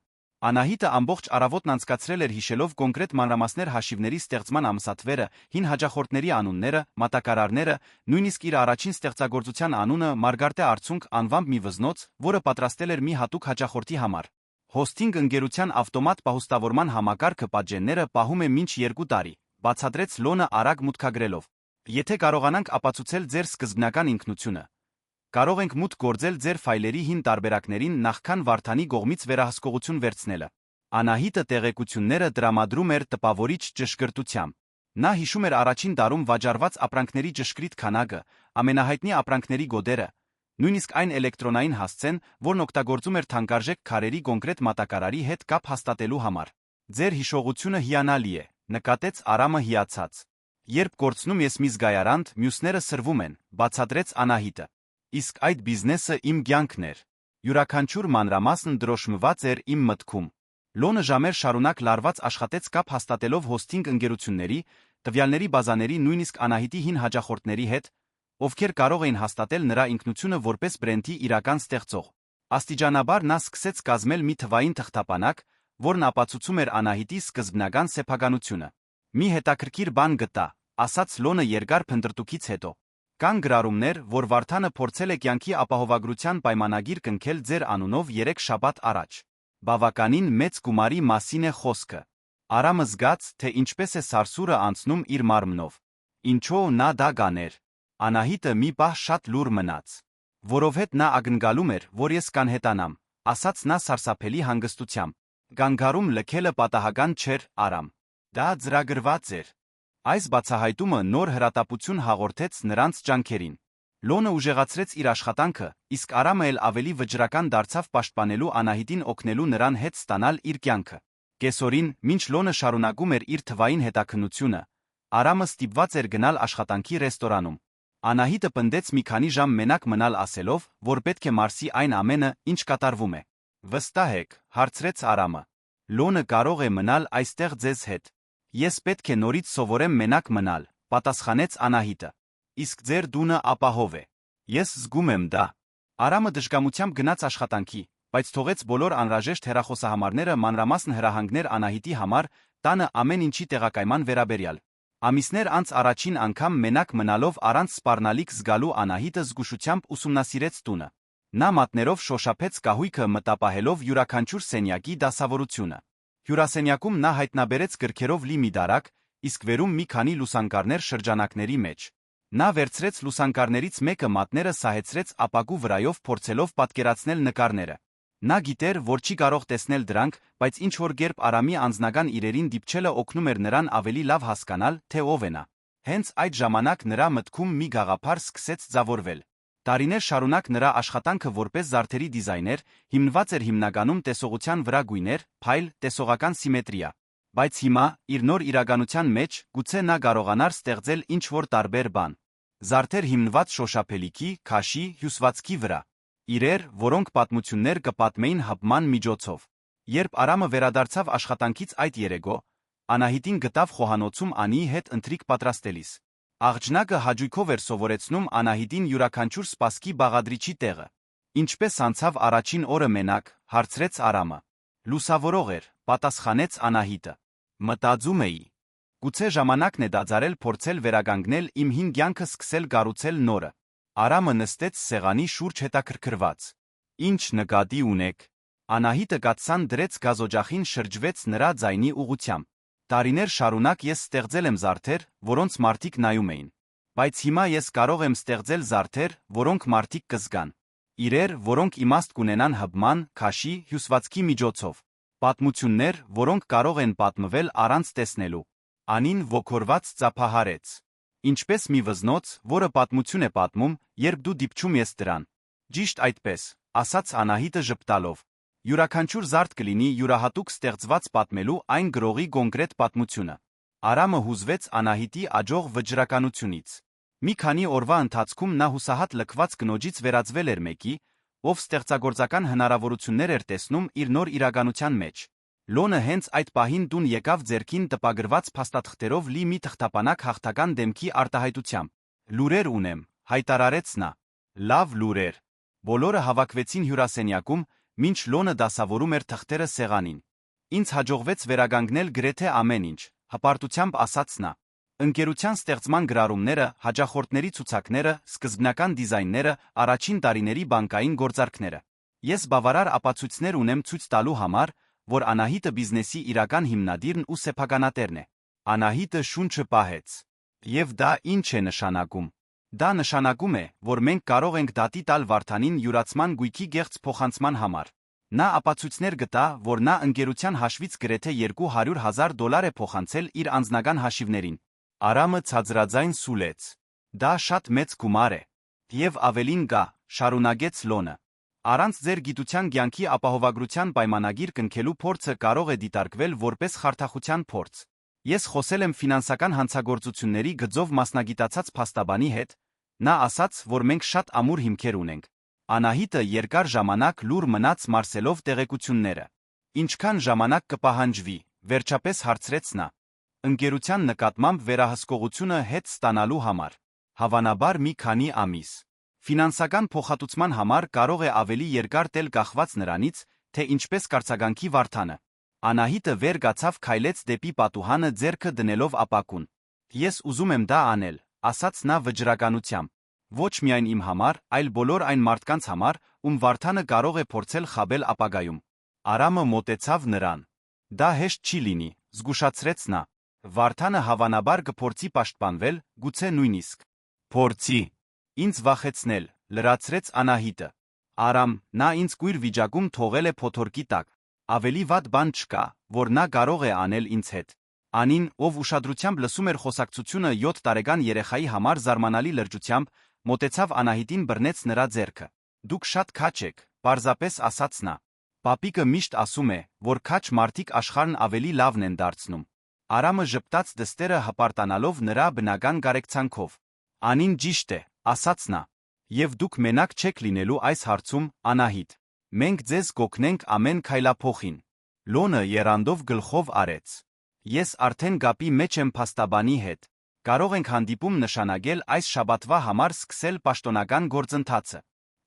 Անահիտը ամբողջ առավոտն անցկացրել էր հիշելով կոնկրետ մանրամասներ հաշիվների ստեղծման ամսաթվերը, հին հաճախորդների անունները, մատակարարները, նույնիսկ իր առաջին ստեղծագործության անունը Մարգարտե Արցունք անվամբ մի վզնոց, որը պատրաստել էր մի հատուկ հաճախորդի համար։ Հոստինգ ընկերության ավտոմատ պահուստավորման համակարգը պատժենները պահում է մինչ 2 տարի, բացատրեց Լոնը արագ մուտքագրելով։ Եթե կարողանանք ապացուցել ձեր սկզբնական ինքնությունը, կարող ենք մուտք գործել ձեր ֆայլերի հին տարբերակներին նախքան Վարդանի կողմից վերահսկողություն վերցնելը։ Անահիտը տեղեկությունները տրամադրում էր տպավորիչ ճշգրտությամբ։ Նա հիշում էր առաջին դարում վաճառված ապրանքների ճշգրիտ քանակը, ամենահայտնի ապրանքների գոտերը, նույնիսկ այն էլեկտրոնային հասցեն, որն օգտագործում էր թանկարժեք քարերի կոնկրետ մատակարարի հետ կապ հաստատելու համար։ Ձեր հիշողությունը հիանալի է, նկատեց Արամը հիացած։ Երբ կորցնում ես մի զգայարանդ, մյուսները սրվում են, բացատրեց Անահիտը։ Իսկ այդ բիզնեսը իմ կյանքն էր։ Յուրաքանչյուր մանրամասն դրոշմված էր իմ մտքում։ Լոնը ժամեր շարունակ լարված աշխատեց կապ հաստատելով հոստինգ ընկերությունների, տվյալների բազաների, նույնիսկ Անահիտի հին հաճախորդների հետ, ովքեր կարող էին հաստատել նրա ինքնությունը որպես բրենդի իրական ստեղծող։ Աստիճանաբար նա սկսեց կազմել մի թվային թղթապանակ, որն ապացուցում էր Անահիտի սկզբնական սեփականությունը։ Մի հետաքրքիր բան գտա, ասաց Լոնը երկար փնտրտուքից հետո։ Կան գրառումներ, որ Վարդանը փորձել է կյանքի ապահովագրության պայմանագիր կնքել ձեր անունով 3 շաբաթ առաջ։ Բավականին մեծ գումարի մասին է խոսքը։ Արամը զգաց, թե ինչպես է սարսուրը անցնում իր մարմնով։ Ինչո՞վ նա դա գաներ։ Անահիտը մի պահ շատ լուռ մնաց։ Որովհետ նա ակնկալում էր, որ ես կանհետանամ, ասաց նա սարսափելի հանգստությամբ։ Գանգարում լքելը պատահական չէր, Արամ։ Դա ծրագրված էր։ Այս բացահայտումը նոր հրատապություն հաղորդեց նրանց ջանքերին։ Լոնը ուժեղացրեց իր աշխատանքը, իսկ Արամը էլ ավելի վճռական դարձավ պաշտպանելու Անահիտին, օգնելու նրան հետ ստանալ իր կյանքը։ Կեսօրին, մինչ Լոնը շարունակում էր իր թվային հետաքննությունը, Արամը ստիպված էր գնալ աշխատանքի ռեստորանում։ Անահիտը պնդեց մի քանի ժամ մենակ մնալ ասելով, որ պետք է մարսի այն ամենը, ինչ կատարվում է։ Վստահ եք, հարցրեց Արամը։ Լոնը կարող է մնալ այստեղ ձեզ հետ։ Ես պետք է նորից սովորեմ մենակ մնալ, պատասխանեց Անահիտը։ Իսկ ձեր դունը ապահով է։ Ես զգում եմ դա։ Արամը դժկամությամբ գնաց աշխատանքի, բայց թողեց բոլոր անհրաժեշտ հեռախոսահամարները, մանրամասն հրահանգներ Անահիտի համար, տանը ամեն ինչի տեղակայման վերաբերյալ։ Ամիսներ անց առաջին անգամ մենակ մնալով առանց սպառնալիք զգալու Անահիտը զգուշությամբ ուսումնասիրեց տունը։ Նա մատներով շոշափեց կահույքը, մտապահելով յուրաքանչյուր սենյակի դասավորությունը։ Հյուրասենյակում նա հայտնաբերեց գրքերով լի մի դարակ, իսկ վերում մի քանի լուսանկարներ շրջանակների մեջ։ Նա վերցրեց լուսանկարներից մեկը, մատները սահեցրեց ապակու վրայով, փորձելով պատկերացնել նկարները։ Նա գիտեր, որ չի կարող տեսնել դրանք, բայց ինչ-որ կերպ Արամի անձնական իրերին դիպչելը օգնում էր նրան ավելի լավ հասկանալ, թե ով է նա։ Հենց այդ ժամանակ նրա մտքում մի գաղափար սկսեց ձևավորվել։ Տարիներ շարունակ նրա աշխատանքը որպես զարդերի դիզայներ հիմնված էր հիմնականում տեսողության վրա, գույներ, փայլ, տեսողական սիմետրիա։ Բայց հիմա, իր նոր իրականության մեջ, գուցե նա կարողանար ստեղծել ինչ-որ տարբեր բան։ Զարդեր հիմնված շոշափելիքի, քաշի, հյուսվածքի վրա։ Իրեր, որոնք պատմություններ կպատմեին հպման միջոցով։ Երբ Արամը վերադարձավ աշխատանքից այդ երեկո, Անահիտին գտավ խոհանոցում Անիի հետ ընթրիք պատրաստելիս։ Աղջնակը հաճույքով էր սովորեցնում Անահիտին յուրաքանչյուր սպասքի բաղադրիչի տեղը։ Ինչպես անցավ առաջին օրը մենակ, հարցրեց Արամը։ Լուսավորող էր, պատասխանեց Անահիտը։ Մտածում էի. գուցե ժամանակն է դադարել փորձել վերագանգնել իմ հին կյանքը, սկսել կառուցել նորը։ Արամը նստեց սեղանի շուրջ հետաքրքրված։ Ինչ նկատի ունեք։ Անահիտը կաթսան դրեց գազօջախին, շրջվեց նրա ձայնի ուղղությամբ։ Տարիներ շարունակ ես ստեղծել եմ զարդեր, որոնց մարդիկ նայում էին։ Բայց հիմա ես կարող եմ ստեղծել զարդեր, որոնք մարդիկ կզգան։ Իրեր, որոնք իմաստ կունենան հպման, քաշի, հյուսվածքի միջոցով։ Պատմություններ, որոնք կարող են պատմվել առանց տեսնելու։ Անին ոգորված ծափահարեց։ Ինչպես մի վզնոց, որը պատմություն է պատմում, երբ դու դիպչում ես դրան։ Ճիշտ այդպես, ասաց Անահիտը ժպտալով։ Յուրաքանչյուր զարդ կլինի յուրահատուկ ստեղծված պատմելու այն գրողի կոնկրետ պատմությունը։ Արամը հուզվեց Անահիտի աջող վճռականությունից։ Մի քանի օրվա ընթացքում նա հուսահատ լքված կնոջից վերածվել էր մեկի, ով ստեղծագործական հնարավորություններ էր տեսնում իր նոր իրականության մեջ։ Լոնը հենց այդ պահին տուն եկավ ձեռքին տպագրված փաստաթղթերով լի մի թղթապանակ հաղթական դեմքի արտահայտությամբ։ Լուրեր ունեմ, հայտարարեց նա։ Լավ լուրեր։ Բոլորը հավաքվեցին հյուրասենյակում, մինչ Լոնը դասավորում էր թղթերը սեղանին։ Ինձ հաջողվեց վերագանգնել գրեթե ամեն ինչ, հպարտությամբ ասաց նա։ Ընկերության ստեղծման գրառումները, հաճախորդների ցուցակները, սկզբնական դիզայնները, առաջին տարիների բանկային գործարքները։ Ես բավարար ապացույցներ ունեմ ցույց տալու համար, որ Անահիտը բիզնեսի իրական հիմնադիրն ու սեփականատերն է։ Անահիտը շունչը պահեց։ Եվ դա ինչ է նշանակում։ Դա նշանակում է, որ մենք կարող ենք դատի տալ Վարդանին յուրացման գույքի գեղձ փոխանցման համար։ Նա ապացույցներ գտա, որ նա ընկերության հաշվից գրեթե $200,000 է փոխանցել իր անձնական հաշիվներին։ Արամը ցածրաձայն սուլեց։ Դա շատ մեծ գումար է։ Եվ ավելին կա, շարունակեց Լոնը։ Առանց ձեր գիտության կյանքի ապահովագրության պայմանագիր կնքելու փորձը կարող է դիտարկվել որպես խարդախության փորձ։ Ես խոսել եմ ֆինանսական հանցագործությունների գծով մասնագիտացած փաստաբանի հետ, նա ասաց, որ մենք շատ ամուր հիմքեր ունենք։ Անահիտը երկար ժամանակ լուր մնաց մարսելով տեղեկությունները։ Ինչքան ժամանակ կպահանջվի, վերջապես հարցրեց նա։ Ընկերության նկատմամբ վերահսկողությունը հետ ստանալու համար։ Հավանաբար մի քանի ամիս։ Ֆինանսական փոխհատուցման համար կարող է ավելի երկար տել, կախված նրանից, թե ինչպես կարձագանքի Վարդանը։ Անահիտը վեր կացավ, քայլեց դեպի պատուհանը, ձեռքը դնելով ապակուն։ Ես ուզում եմ դա անել, ասաց նա վճռականությամբ։ Ոչ միայն իմ համար, այլ բոլոր այն մարդկանց համար, ում Վարդանը կարող է փորձել խաբել ապագայում։ Արամը մոտեցավ նրան։ Դա հեշտ չի լինի, զգուշացրեց նա։ Վարդանը հավանաբար կփորձի պաշտպանվել, գուցե նույնիսկ փորձի ինձ վախեցնել, լրացրեց Անահիտը։ Արամ, նա ինձ կույր վիճակում թողել է փոթորկի տակ։ Ավելի վատ բան չկա, որ նա կարող է անել ինձ հետ։ Անին, ով ուշադրությամբ լսում էր խոսակցությունը 7 տարեկան երեխայի համար զարմանալի լրջությամբ, մոտեցավ Անահիտին, բռնեց նրա ձեռքը։ Դուք շատ քաջ եք, պարզապես ասաց նա։ Պապիկը միշտ ասում է, որ քաջ մարդիկ աշխարհն ավելի լավն են դարձնում։ Արամը ժպտաց դստերը հպարտանալով նրա բնական կարեկցանքով։ Անին ճիշտ է, ասաց նա։ Եվ դուք մենակ չեք լինելու այս հարցում, Անահիտ։ Մենք ձեզ կօգնենք ամեն քայլափոխին։ Լոնը եռանդով գլխով արեց։ Ես արդեն գապի մեջ եմ փաստաբանի հետ։ Կարող ենք հանդիպում նշանակել այս շաբաթվա համար, սկսել պաշտոնական գործընթացը։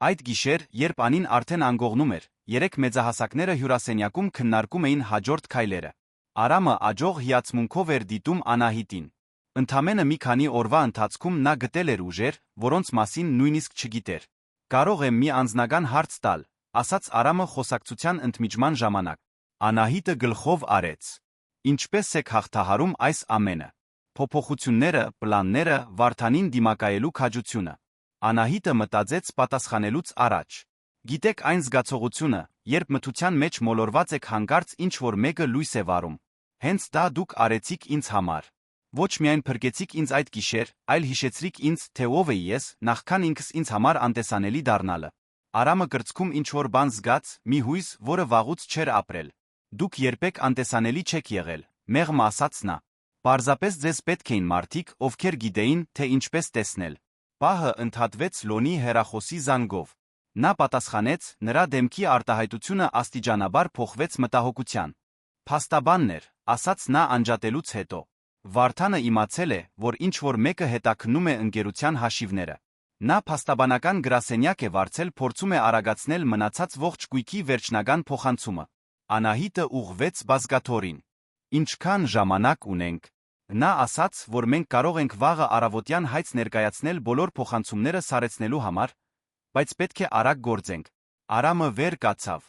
Այդ գիշեր, երբ Անին արդեն անգողնում էր, երեք մեծահասակները հյուրասենյակում քննարկում էին հաջորդ քայլերը։ Արամը աջող հիացմունքով էր դիտում Անահիտին։ Ընդամենը մի քանի օրվա ընթացքում նա գտել էր ուժեր, որոնց մասին նույնիսկ չգիտեր։ Կարող եմ մի անձնական հարց տալ, ասաց Արամը խոսակցության ընդմիջման ժամանակ։ Անահիտը գլխով արեց։ Ինչպես եք հաղթահարում այս ամենը։ Փոփոխությունները, պլանները, Վարդանին դիմակայելու քաջությունը։ Անահիտը մտածեց պատասխանելուց առաջ։ Գիտեք այն զգացողությունը, երբ մթության մեջ մոլորված եք, հանկարծ ինչ-որ մեկը լույս է վառում։ Հենց դա դուք արեցիք ինձ համար։ Ոչ միայն փրկեցիք ինձ այդ գիշեր, այլ հիշեցրիք ինձ, թե ով էի ես, նախքան ինքս ինձ համար անտեսանելի դառնալը։ Արամը կրծքում ինչ-որ բան զգաց, մի հույս, որը վաղուց չէր ապրել։ Դուք երբեք անտեսանելի չեք եղել, մեղմ ասաց նա։ Պարզապես ձեզ պետք էին մարդիկ, ովքեր գիտեին, թե ինչպես տեսնել։ Պահը ընդհատվեց Լոնի հեռախոսի զանգով։ Նա պատասխանեց, նրա դեմքի արտահայտությունը աստիճանաբար փոխվեց մտահոգության։ Փաստաբանն էր, ասաց նա անջատելուց հետո։ Վարդանը իմացել է, որ ինչ-որ մեկը հետաքննում է ընկերության հաշիվները։ Նա փաստաբանական գրասենյակ է վարձել, փորձում է արագացնել մնացած ողջ գույքի վերջնական փոխանցումը։ Անահիտը ուղղվեց բազգաթոռին։ Ինչքան ժամանակ ունենք։ Նա ասաց, որ մենք կարող ենք վաղը առավոտյան հայց ներկայացնել բոլոր փոխանցումները սարեցնելու համար, բայց պետք է արագ գործենք։ Արամը վեր կացավ։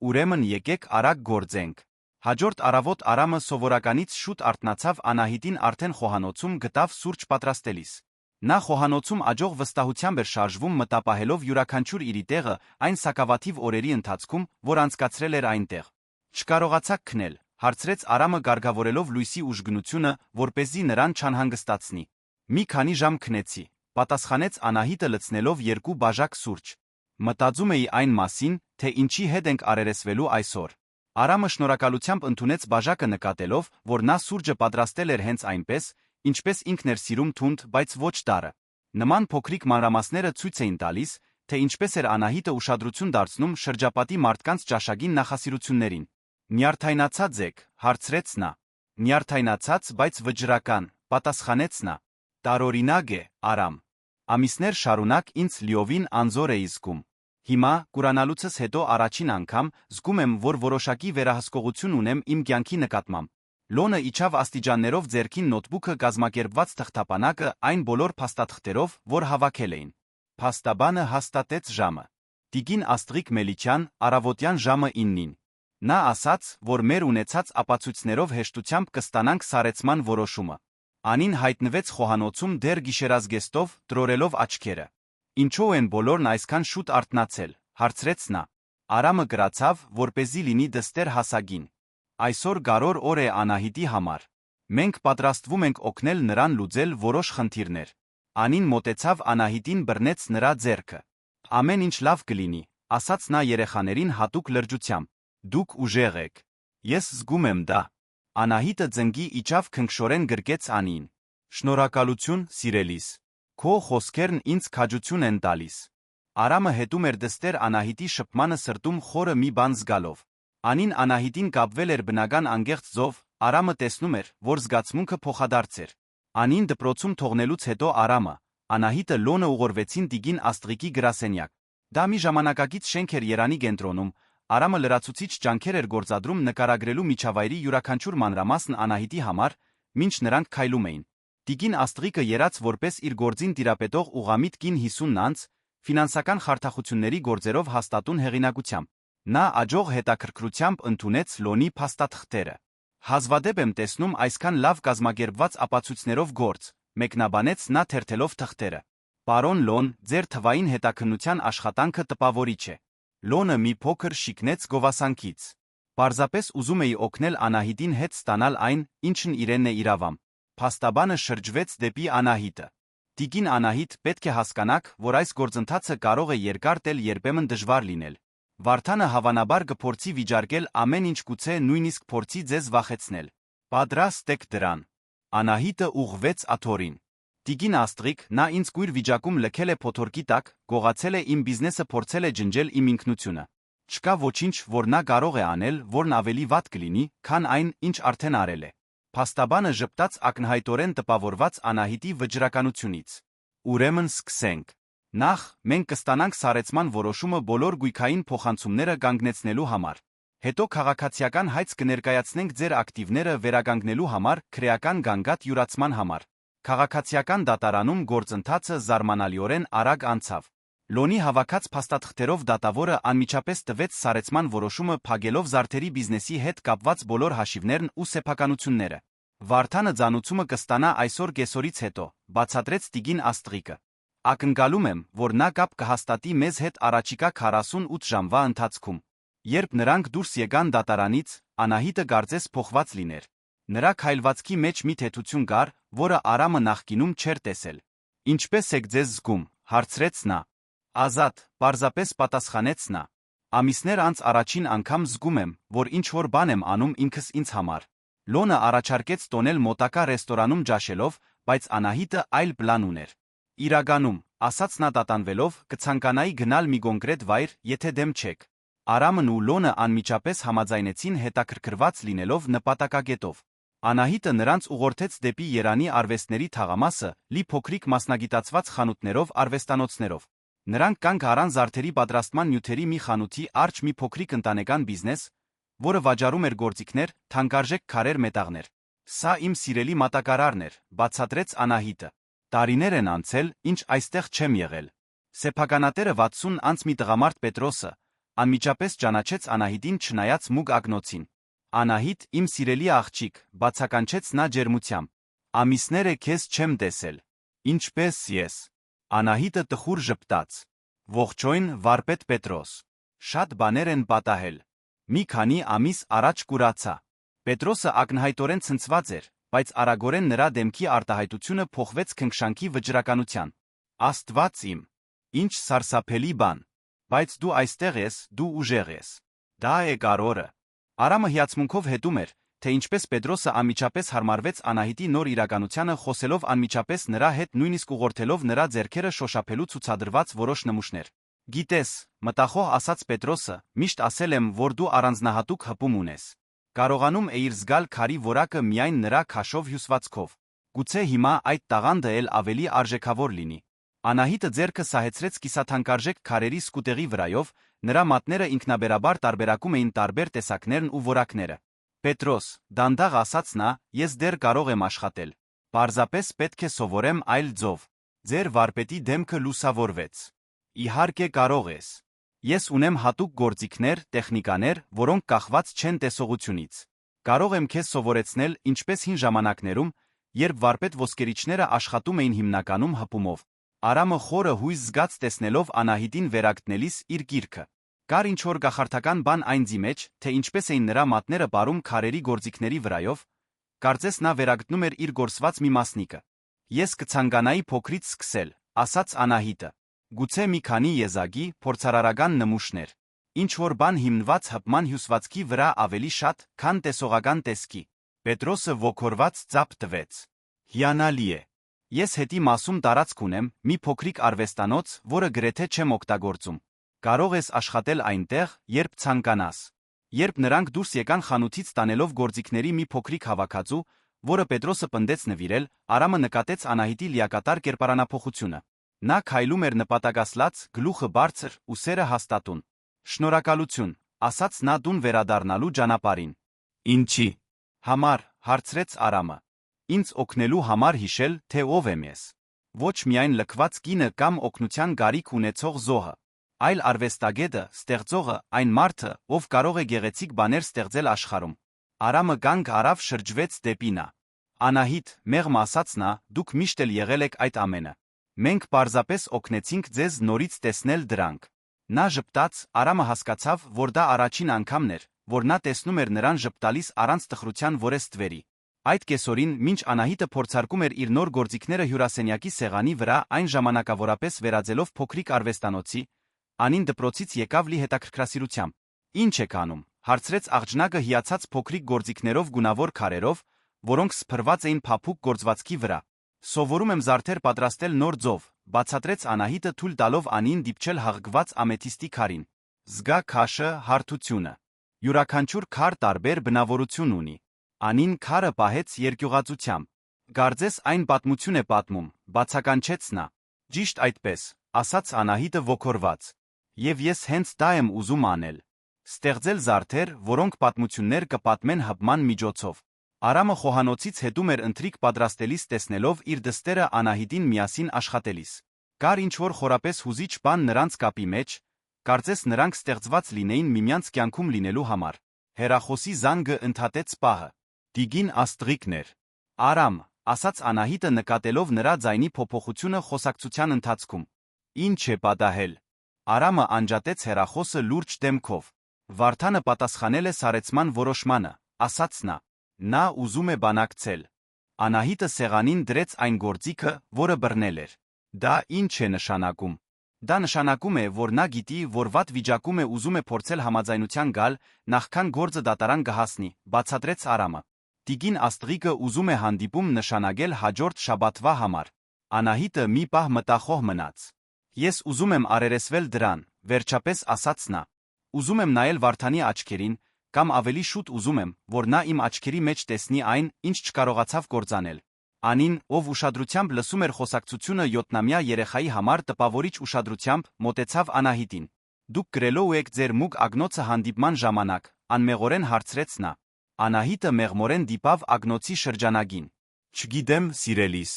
Ուրեմն եկեք արագ գործենք։ Հաջորդ առավոտ Արամը սովորականից շուտ արթնացավ, Անահիտին արդեն խոհանոցում գտավ սուրճ պատրաստելիս։ Նա խոհանոցում աջող վստահությամբ էր շարժվում, մտապահելով յուրաքանչյուր իրի տեղը այն սակավաթիվ օրերի ընթացքում, որ անցկացրել էր այնտեղ։ Չկարողացաք քնել, հարցրեց Արամը, գարգավորելով լույսի ուժգնությունը, որպեսզի նրան չանհանգստացնի։ Մի քանի ժամ քնեցի, պատասխանեց Անահիտը, լցնելով 2 բաժակ սուրճ։ Մտածում էի այն մասին, թե ինչի հետ ենք արերեսվելու այսօր։ Արամը շնորհակալությամբ ընդունեց բաժակը, նկատելով, որ նա սուրճը պատրաստել էր հենց այնպես, ինչպես ինքն էր սիրում, թունդ, բայց ոչ դառը։ Նման փոքրիկ մանրամասները ցույց էին տալիս, թե ինչպես էր Անահիտը ուշադրություն դարձնում շրջապատի մարդկանց ճաշակին նախասիրություններին։ Նյարդայնացած եք, հարցրեց նա։ Նյարդայնացած, բայց վճռական, պատասխանեց նա։ Տարօրինակ է, Արամ։ Ամիսներ շարունակ ինձ լիովին անզոր էի զգում։ Հիմա, կուրանալուցս հետո առաջին անգամ, զգում եմ, որ որոշակի վերահսկողություն ունեմ իմ կյանքի նկատմամբ։ Լոնը իջավ աստիճաններով ձեռքին նոթբուքը, կազմակերպված թղթապանակը այն բոլոր փաստաթղթերով, որ հավաքել էին։ Փաստաբանը հաստատեց ժամը։ Տիկին Աստղիկ Մելիքյան, առավոտյան ժամը 9-ին։ Նա ասաց, որ մեր ունեցած ապացույցներով հեշտությամբ կստանանք սարեցման որոշումը։ Անին հայտնվեց խոհանոցում դեռ գիշերազգեստով, տրորելով աչքերը։ Ինչու են բոլորն այսքան շուտ արթնացել, հարցրեց նա։ Արամը գրացավ, որպեսզի լինի դստեր հասագին։ Այսօր գարոր օր է Անահիտի համար։ Մենք պատրաստվում ենք օգնել նրան լուծել որոշ խնդիրներ։ Անին մոտեցավ Անահիտին, բռնեց նրա ձեռքը։ Ամեն ինչ լավ կլինի, ասաց նա երեխաներին հատուկ լրջությամբ։ Դուք ուժեղ եք։ Ես զգում եմ դա։ Անահիտը ձնգի իջավ, քնքշորեն գրկեց Անին։ Շնորհակալություն, սիրելիս։ Քո խոսքերն ինձ քաջություն են տալիս։ Արամը հետում էր դստեր Անահիտի շփմանը, սրտում խորը մի բան զգալով։ Անին Անահիտին կապվել էր բնական անգեղծ ձով, Արամը տեսնում էր, որ զգացմունքը փոխադարձ էր։ Անին դպրոցում թողնելուց հետո Արամը, Անահիտը Լոնը ուղղորդվեցին տիկին Աստղիկի գրասենյակ։ Դա մի ժամանակակից շենք էր Երանի կենտրոնում։ Արամը լրացուցիչ ջանքեր էր գործադրում նկարագրելու միջավայրի յուրաքանչյուր մանրամասն Անահիտի համար, մինչ նրանք քայլում էին։ Տիկին Աստղիկը եռաց որպես իր գործին տիրապետող ուղղամիտ կին 50 անց, ֆինանսական խարդախությունների գործերով հաստատուն հեղինակությամբ։ Նա աջող հետաքրքրությամբ ընդունեց Լոնի փաստաթղթերը։ Հազվադեպ եմ տեսնում այսքան լավ կազմակերպված ապացույցներով գործ, մեկնաբանեց նա, թերթելով թղթերը։ Պարոն Լոն, ձեր թվային հետաքննության աշխատանքը տպավորիչ է։ Լոնը մի փոքր շիկնեց գովասանքից։ Պարզապես ուզում էի օգնել Անահիտին հետ ստանալ այն, ինչն իրենն է իրավամբ։ Փաստաբանը շրջվեց դեպի Անահիտը։ Տիկին Անահիտ, պետք է հասկանաք, որ այս գործընթացը կարող է երկար տել, երբեմն դժվար լինել։ Վարդանը հավանաբար կփորձի վիճարկել ամեն ինչ, գուցե նույնիսկ փորձի ձեզ վախեցնել։ Պատրաստ եք դրան։ Անահիտը ուղղվեց աթոռին։ Տիկին Աստղիկ, նա ինձ կույր վիճակում լքել է փոթորկի տակ, գողացել է իմ բիզնեսը, փորձել է ջնջել իմ ինքնությունը։ Չկա ոչինչ, որ նա կարող է անել, որն ավելի վատ կլինի, քան այն, ինչ արդեն արել է։ Փաստաբանը ժպտաց ակնհայտորեն տպավորված Անահիտի վճռականությունից։ Ուրեմն սկսենք։ Նախ, մենք կստանանք սարեցման որոշումը բոլոր գույքային փոխանցումները կանգնեցնելու համար։ Հետո քաղաքացիական հայց կներկայացնենք ձեր ակտիվները վերականգնելու համար, քրեական գանգատ յուրացման համար։ Քաղաքացիական դատարանում գործընթացը զարմանալիորեն արագ անցավ։ Լոնի հավաքած փաստաթղթերով դատավորը անմիջապես տվեց սարեցման որոշումը, փակելով Զարդերի բիզնեսի հետ կապված բոլոր հաշիվներն ու սեփականությունները։ Վարդանը ձանուցումը կստանա այսօր կեսօրից հետո, բացատրեց տիկին Աստղիկը։ Ակնկալում եմ, որ նա կապ կհաստատի մեզ հետ առաջիկա 48 ժամվա ընթացքում։ Երբ նրանք դուրս եկան դատարանից, Անահիտը կարծես փոխված լիներ։ Նրա քայլվածքի մեջ մի թեթություն կար, որը Արամը նախկինում չէր տեսել։ Ինչպե՞ս եք ձեզ զգում, հարցրեց նա։ Ազատ, պարզապես պատասխանեց նա։ Ամիսներ անց առաջին անգամ զգում եմ, որ ինչ-որ բան եմ անում ինքս ինձ համար։ Լոնը առաջարկեց տոնել մոտակա ռեստորանում ջաշելով, բայց Անահիտը այլ պլան ուներ։ Իրականում, ասաց նա տատանվելով, կցանկանայի գնալ մի կոնկրետ վայր, եթե դեմ չեք։ Արամն ու Լոնը անմիջապես համաձայնեցին, հետաքրքրված լինելով նպատակակետով։ Անահիտը նրանց ուղղորդեց դեպի Երանի արվեստների թաղամասը, լի փոքրիկ մասնագիտացված խանութներով, արվեստանոցներով։ Նրանք կանգ առան զարդերի պատրաստման նյութերի մի խանութի առջ մի փոքրիկ ընտանեկան բիզնես, որը վաճառում էր գործիքներ, թանկարժեք քարեր, մետաղներ։ Սա իմ սիրելի մատակարարն էր, բացատրեց Անահիտը։ Տարիներ են անցել, ինչ այստեղ չեմ եղել։ Սեփականատերը 60 անց մի տղամարդ Պետրոսը անմիջապես ճանաչեց Անահիտին չնայած մուգ ակնոցին։ Անահիտ, իմ սիրելի աղջիկ, բացականչեց նա ջերմությամբ։ Ամիսներ է քեզ չեմ տեսել։ Ինչպես ես։ Անահիտը տխուր ժպտաց։ Ողջույն, վարպետ Պետրոս։ Շատ բաներ են պատահել։ Մի քանի ամիս առաջ կուրացա։ Պետրոսը ակնհայտորեն ցնցված էր, բայց արագորեն նրա դեմքի արտահայտությունը փոխվեց քնքշանքի վճռականության։ Աստված իմ, ինչ սարսափելի բան։ Բայց դու այստեղ ես, դու ուժեղ ես։ Դա է կարորը։ Արամը հիացմունքով հետում էր, թե ինչպես Պետրոսը անմիջապես հարմարվեց Անահիտի նոր իրականությանը, խոսելով անմիջապես նրա հետ, նույնիսկ ուղղորդելով նրա ձեռքերը շոշափելու ցուցադրված որոշ նմուշներ։ Գիտես, մտախոհ ասաց Պետրոսը, միշտ ասել եմ, որ դու առանձնահատուկ հպում ունես։ Կարողանում էիր զգալ քարի որակը միայն նրա քաշով հյուսվածքով։ Գուցե հիմա այդ տաղանդը էլ ավելի արժեքավոր լինի։ Անահիտը ձեռքը սահեցրեց կիսաթանկարժեք քարերի սկուտեղի վրայով, նրա մատները ինքնաբերաբար տարբերակում էին տարբեր տեսակներն ու որակները։ Պետրոս, դանդաղ ասաց նա, ես դեռ կարող եմ աշխատել։ Պարզապես պետք է սովորեմ այլ ձով։ Ձեր վարպետի դեմքը լուսավորվեց։ Իհարկե կարող ես։ Ես ունեմ հատուկ գործիքներ, տեխնիկաներ, որոնք կախված չեն տեսողությունից։ Կարող եմ քեզ սովորեցնել, ինչպես հին ժամանակներում, երբ վարպետ ոսկերիչները աշխատում էին հիմնականում հպումով։ Արամը խորը հույս զգաց տեսնելով Անահիտին վերագտնելիս իր գիրքը։ Կար ինչ-որ գաղափարական բան այն ձի մեջ, թե ինչպես էին նրա մատները բարում քարերի գործիքների վրայով, կարծես նա վերագտնում էր իր գործված մի մասնիկը։ Ես կցանկանայի փոքրից սկսել, ասաց Անահիտը։ Գուցե մի քանի եզակի, փորձարարական նմուշներ։ Ինչ-որ բան հիմնված հպման հյուսվածքի վրա ավելի շատ, քան տեսողական տեսքի։ Պետրոսը ոգորված ծափ տվեց։ Հիանալի է։ Ես հետի մասում տարածք ունեմ, մի փոքրիկ արվեստանոց, որը գրեթե չեմ օգտագործում։ Կարող ես աշխատել այնտեղ, երբ ցանկանաս։ Երբ նրանք դուրս եկան խանութից տանելով գործիքների մի փոքրիկ հավաքածու, որը Պետրոսը պնդեց նվիրել, Արամը նկատեց Անահիտի լիակատար կերպարանափոխությունը։ Նա քայլում էր նպատակասլաց, գլուխը բարձր, ուսերը հաստատուն։ Շնորհակալություն, ասաց նա տուն վերադառնալու ճանապարհին։ Ինչի՞ համար, հարցրեց Արամը։ Ինձ օգնելու համար հիշել, թե ով եմ ես։ Ոչ միայն լքված կինը կամ օգնության կարիք ունեցող զոհը, այլ արվեստագետը, ստեղծողը, այն մարդը, ով կարող է գեղեցիկ բաներ ստեղծել աշխարհում։ Արամը կանգ առավ, շրջվեց դեպի նա։ Անահիտ, մեղմ ասաց նա, դուք միշտ էլ եղել եք այդ ամենը։ Մենք պարզապես օգնեցինք ձեզ նորից տեսնել դրանք։ Նա ժպտաց, Արամը հասկացավ, որ դա առաջին անգամն էր, որ նա տեսնում էր նրան ժպտալիս առանց տխրության որեսթվերի։ Այդ կեսօրին, մինչ Անահիտը փորձարկում էր իր նոր գործիքները հյուրասենյակի սեղանի վրա, այն ժամանակավորապես վերածելով փոքրիկ արվեստանոցի, Անին դպրոցից եկավ լի հետաքրքրասիրությամբ։ Ինչ եք անում, հարցրեց աղջնակը հիացած փոքրիկ գործիքներով գունավոր քարերով, որոնք սփռված էին փափուկ գործվածքի վրա։ Սովորում եմ զարդեր պատրաստել նոր ձով, բացատրեց Անահիտը թույլ տալով Անին դիպչել հաղկված ամեթիստի քարին։ Զգա քաշը, հարթությունը։ Յուրաքանչյուր քար տարբեր բնավորություն ունի։ Անին քարը պահեց երկյուղածությամբ։ Գարձես այն պատմություն է պատմում, բացականչեց նա։ Ճիշտ այդպես, ասաց Անահիտը ոգորված։ Եվ ես հենց դա եմ ուզում անել։ Ստեղծել զարդեր, որոնք պատմություններ կպատմեն հպման միջոցով։ Արամը խոհանոցից հետում էր ընթրիք պատրաստելիս տեսնելով իր դստերը Անահիտին միասին աշխատելիս։ Կար ինչ-որ խորապես հուզիչ բան նրանց կապի մեջ, կարծես նրանք ստեղծված լինեին միմյանց կյանքում լինելու համար։ Հեռախոսի զանգը ընդհատեց պահը։ Տիգին Աստրիկներ։ Արամ, ասաց Անահիտը նկատելով նրա ձայնի փոփոխությունը խոսակցության ընթացքում։ Ինչ է պատահել։ Արամը անջատեց հեռախոսը լուրջ դեմքով։ Վարդանը պատասխանել է սարեցման որոշմանը, ասաց նա։ Նա ուզում է բանակցել։ Անահիտը սեղանին դրեց այն գործիքը, որը բռնել էր։ Դա ինչ է նշանակում։ Դա նշանակում է, որ նա գիտի, որ վատ վիճակում է, ուզում է փորձել համաձայնության գալ, նախքան գործը դատարան կհասնի, բացատրեց Արամը։ Տիգին Աստրիկը ուզում է հանդիպում նշանակել հաջորդ շաբաթվա համար։ Անահիտը մի պահ մտախոհ մնաց։ Ես ուզում եմ առերեսվել դրան, վերջապես ասաց նա։ Ուզում եմ նայել Վարդանի աչքերին, կամ ավելի շուտ ուզում եմ, որ նա իմ աչքերի մեջ տեսնի այն, ինչ չկարողացավ կործանել։ Անին, ով ուշադրությամբ լսում էր խոսակցությունը 7-ամյա երեխայի համար տպավորիչ ուշադրությամբ, մոտեցավ Անահիտին։ Դուք գրելով եք ձեր մուգ ագնոցը հանդիպման ժամանակ, անմեղորեն հարցրեց նա։ Անահիտը մեղմորեն դիպավ ագնոցի շրջանագին։ Չգիտեմ, սիրելիս։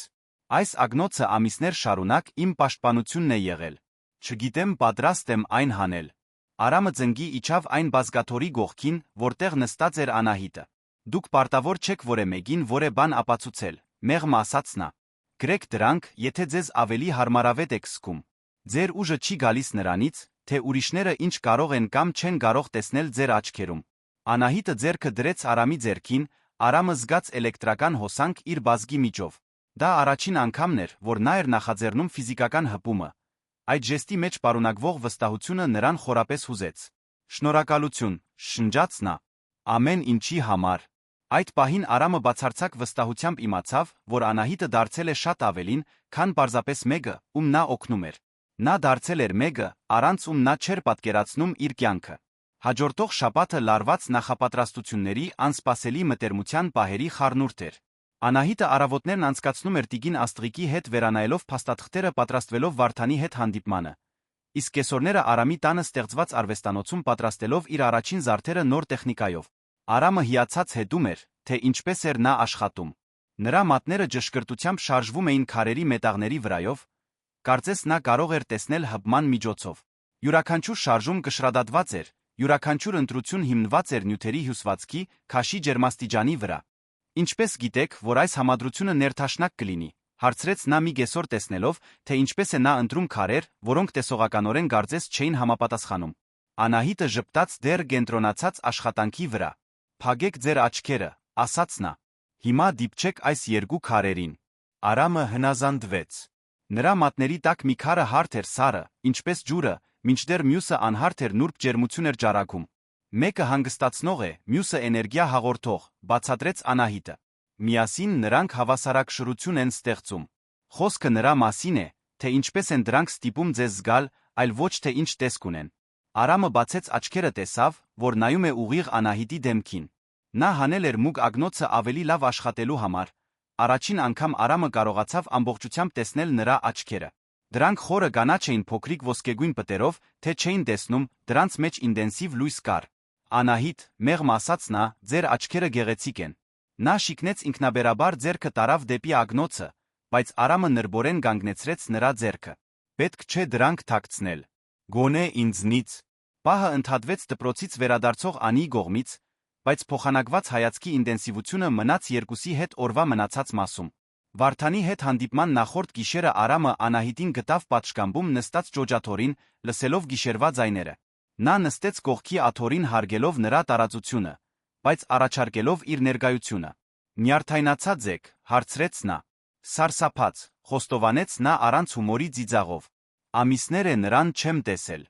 Այս ագնոցը ամիսներ շարունակ իմ պաշտպանությունն է եղել։ Չգիտեմ, պատրաստ եմ այն հանել։ Արամը ծնկի իջավ այն բազկաթոռի գողքին, որտեղ նստած էր Անահիտը։ Դուք պարտավոր չեք որե մեկին որե բան ապացուցել, մեղմ ասաց նա։ Գրեք դրանք, եթե ձեզ ավելի հարմարավետ եք զգում։ Ձեր ուժը չի գալիս նրանից, թե ուրիշները ինչ կարող են կամ չեն կարող տեսնել ձեր աչքերում։ Անահիտը ձեռքը դրեց Արամի ձեռքին, Արամը զգաց էլեկտրական հոսանք իր բազկի միջով։ Դա առաջին անգամն էր, որ նա էր նախաձեռնում ֆիզիկական հպումը։ Այդ ժեստի մեջ պարունակվող վստահությունը նրան խորապես հուզեց։ Շնորհակալություն, շնջաց նա։ Ամեն ինչի համար։ Այդ պահին Արամը բացարձակ վստահությամբ իմացավ, որ Անահիտը դարձել է շատ ավելին, քան պարզապես մեկը, ում նա օգնում էր։ Նա դարձել էր մեկը, առանց ում նա չէր պատկերացնում իր կյանքը։ Հաջորդող շաբաթը լարված նախապատրաստությունների անսպասելի մտերմության պահերի խառնուրդ էր։ Անահիտը առավոտներն անցկացնում էր տիկին Աստղիկի հետ վերանայելով փաստաթղթերը պատրաստվելով Վարդանի հետ հանդիպմանը։ Իսկ կեսօրները Արամի տանը ստեղծված արվեստանոցում պատրաստելով իր առաջին զարդերը նոր տեխնիկայով։ Արամը հիացած հետում էր, թե ինչպես էր նա աշխատում։ Նրա մատները ճշգրտությամբ շարժվում էին քարերի մետաղների վրայով, կարծես նա կարող էր տեսնել հպման միջոցով։ Յուրաքանչյուր շարժում կշռադատված էր, յուրաքանչյուր ընտրություն հիմնված էր նյութերի հյուսվածքի, քաշի ջերմաստիճանի վրա։ Ինչպես գիտեք, որ այս համադրությունը ներդաշնակ կլինի, հարցրեց նա մի կեսօր տեսնելով, թե ինչպես է նա ընտրում քարեր, որոնք տեսողականորեն կարծես չէին համապատասխանում։ Անահիտը ժպտաց դեռ կենտրոնացած աշխատանքի վրա։ Փակեք ձեր աչքերը, ասաց նա։ Հիմա դիպչեք այս երկու քարերին։ Արամը հնազանդվեց։ Նրա մատների տակ մի քարը հարթ էր սառը, ինչպես ջուրը, մինչդեռ մյուսը անհարթ էր նուրբ ջերմություն էր ճառագում։ Մեկը հանգստացնող է, մյուսը էներգիա հաղորդող, բացատրեց Անահիտը։ Միասին նրանք հավասարակշռություն են ստեղծում։ Խոսքը նրա մասին է, թե ինչպես են դրանք ստիպում ձեզ զգալ, այլ ոչ թե ինչ տեսք ունեն։ Արամը բացեց աչքերը տեսավ, որ նայում է ուղիղ Անահիտի դեմքին։ Նա հանել էր մուգ ագնոցը ավելի լավ աշխատելու համար։ Առաջին անգամ Արամը կարողացավ ամբողջությամբ տեսնել նրա աչքերը։ Դրանք խորը կանաչ էին փոքրիկ ոսկեգույն պտերով, թե չէին տեսնում, դրանց մեջ ինտենսիվ լույս կար։ Անահիտ, մեղմ ասաց նա, ձեր աչքերը գեղեցիկ են։ Նա շիկնեց ինքնաբերաբար ձեռքը տարավ դեպի ագնոցը, բայց Արամը նրբորեն կանգնեցրեց նրա ձեռքը։ Պետք չէ դրանք թաքցնել։ Գոնե ինձնից։ Պահը ընդհատվեց դպրոցից վերադարձող Անիի կողմից, բայց փոխանակված հայացքի ինտենսիվությունը մնաց երկուսի հետ օրվա մնացած մասում։ Վարդանի հետ հանդիպման նախորդ գիշերը Արամը Անահիտին գտավ պատշգամբում նստած ջոջաթոռին, լսելով գիշերվա ձայները։ Նա նստեց կողքի աթոռին հարգելով նրա տարածությունը, բայց առաջարկելով իր ներկայությունը։ Նյարդայնացած եք, հարցրեց նա։ Սարսափած, խոստովանեց նա առանց հումորի ծիծաղով։ Ամիսներ է նրան չեմ տեսել։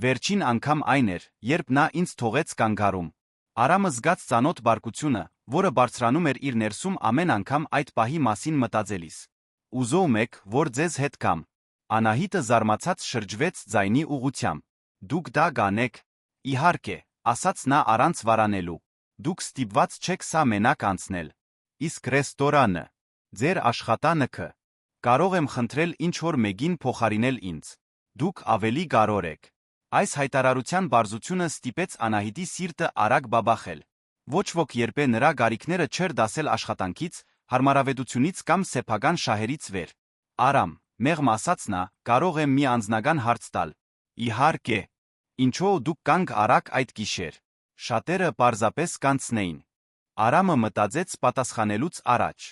Վերջին անգամ այն էր, երբ նա ինձ թողեց կանգառում։ Արամը զգաց ծանոթ բարկությունը, որը բարձրանում էր իր ներսում ամեն անգամ այդ պահի մասին մտածելիս։ Ուզում եք, որ ձեզ հետ կամ։ Անահիտը զարմացած շրջվեց ձայնի ուղղությամբ։ Դուք դա կանեք։ Իհարկե, ասաց նա առանց վարանելու։ Դուք ստիպված չեք սա մենակ անցնել։ Իսկ ռեստորանը, ձեր աշխատանքը, կարող եմ խնդրել ինչ-որ մեկին փոխարինել ինձ։ Դուք ավելի կարևոր եք։ Այս հայտարարության բարձությունը ստիպեց Անահիտի սիրտը արագ բաբախել։ Ոչ ոք երբե նրա գարիքները չէր դասել աշխատանքից, հարմարավետությունից կամ սեփական շահերից վեր։ Արամ, մեղմ ասաց նա, կարող եմ մի անձնական հարց տալ։ Իհարկե։ Ինչո՞ւ դուք կանք արագ այդ գիշեր։ Շատերը պարզապես կանցնեին։ Արամը մտածեց պատասխանելուց առաջ։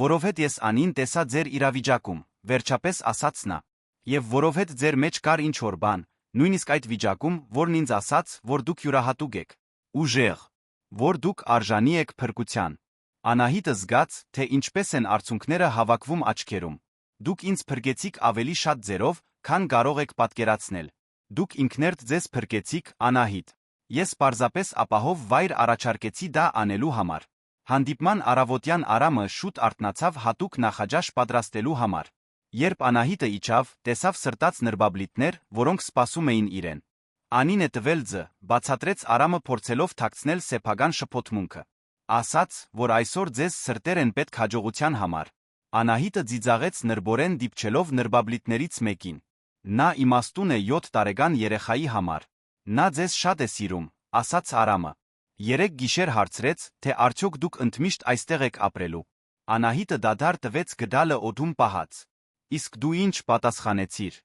Որովհետև ես Անին տեսա ձեր իրավիճակում, վերջապես ասաց նա։ Եվ որովհետև ձեր մեջ կար ինչ-որ բան, նույնիսկ այդ վիճակում, որն ինձ ասաց, որ դուք յուրահատուկ եք, ուժեղ, որ դուք արժանի եք փրկության։ Անահիտը զգաց, թե ինչպես են արցունքները հավաքվում աչքերում։ Դուք ինձ փրկեցիք ավելի շատ ձերով, քան կարող եք պատկերացնել։ Դուք ինքներդ ձեզ փրկեցիք, Անահիտ։ Ես պարզապես ապահով վայր առաջարկեցի դա անելու համար։ Հանդիպման առավոտյան Արամը շուտ արթնացավ հատուկ նախաճաշ պատրաստելու համար։ Երբ Անահիտը իջավ, տեսավ սրտած նրբաբլիթներ, որոնք սպասում էին իրեն։ Անին է տվել ձ, բացատրեց Արամը փորձելով թաքցնել սեփական շփոթմունքը։ Ասաց, որ այսօր ձեզ սրտեր են պետք հաջողության համար։ Անահիտը ձիձաղեց նրբորեն դիպչելով նրբաբլիթներից մեկին։ Նա իմաստուն է 7 տարեկան երեխայի համար։ Նա ձեզ շատ է սիրում, ասաց Արամը։ 3 գիշեր հարցրեց, թե արդյոք դուք ընդմիշտ այստեղ եք ապրելու։ Անահիտը դադար տվեց գդալը օդում պահած։ Իսկ դու ինչ պատասխանեցիր։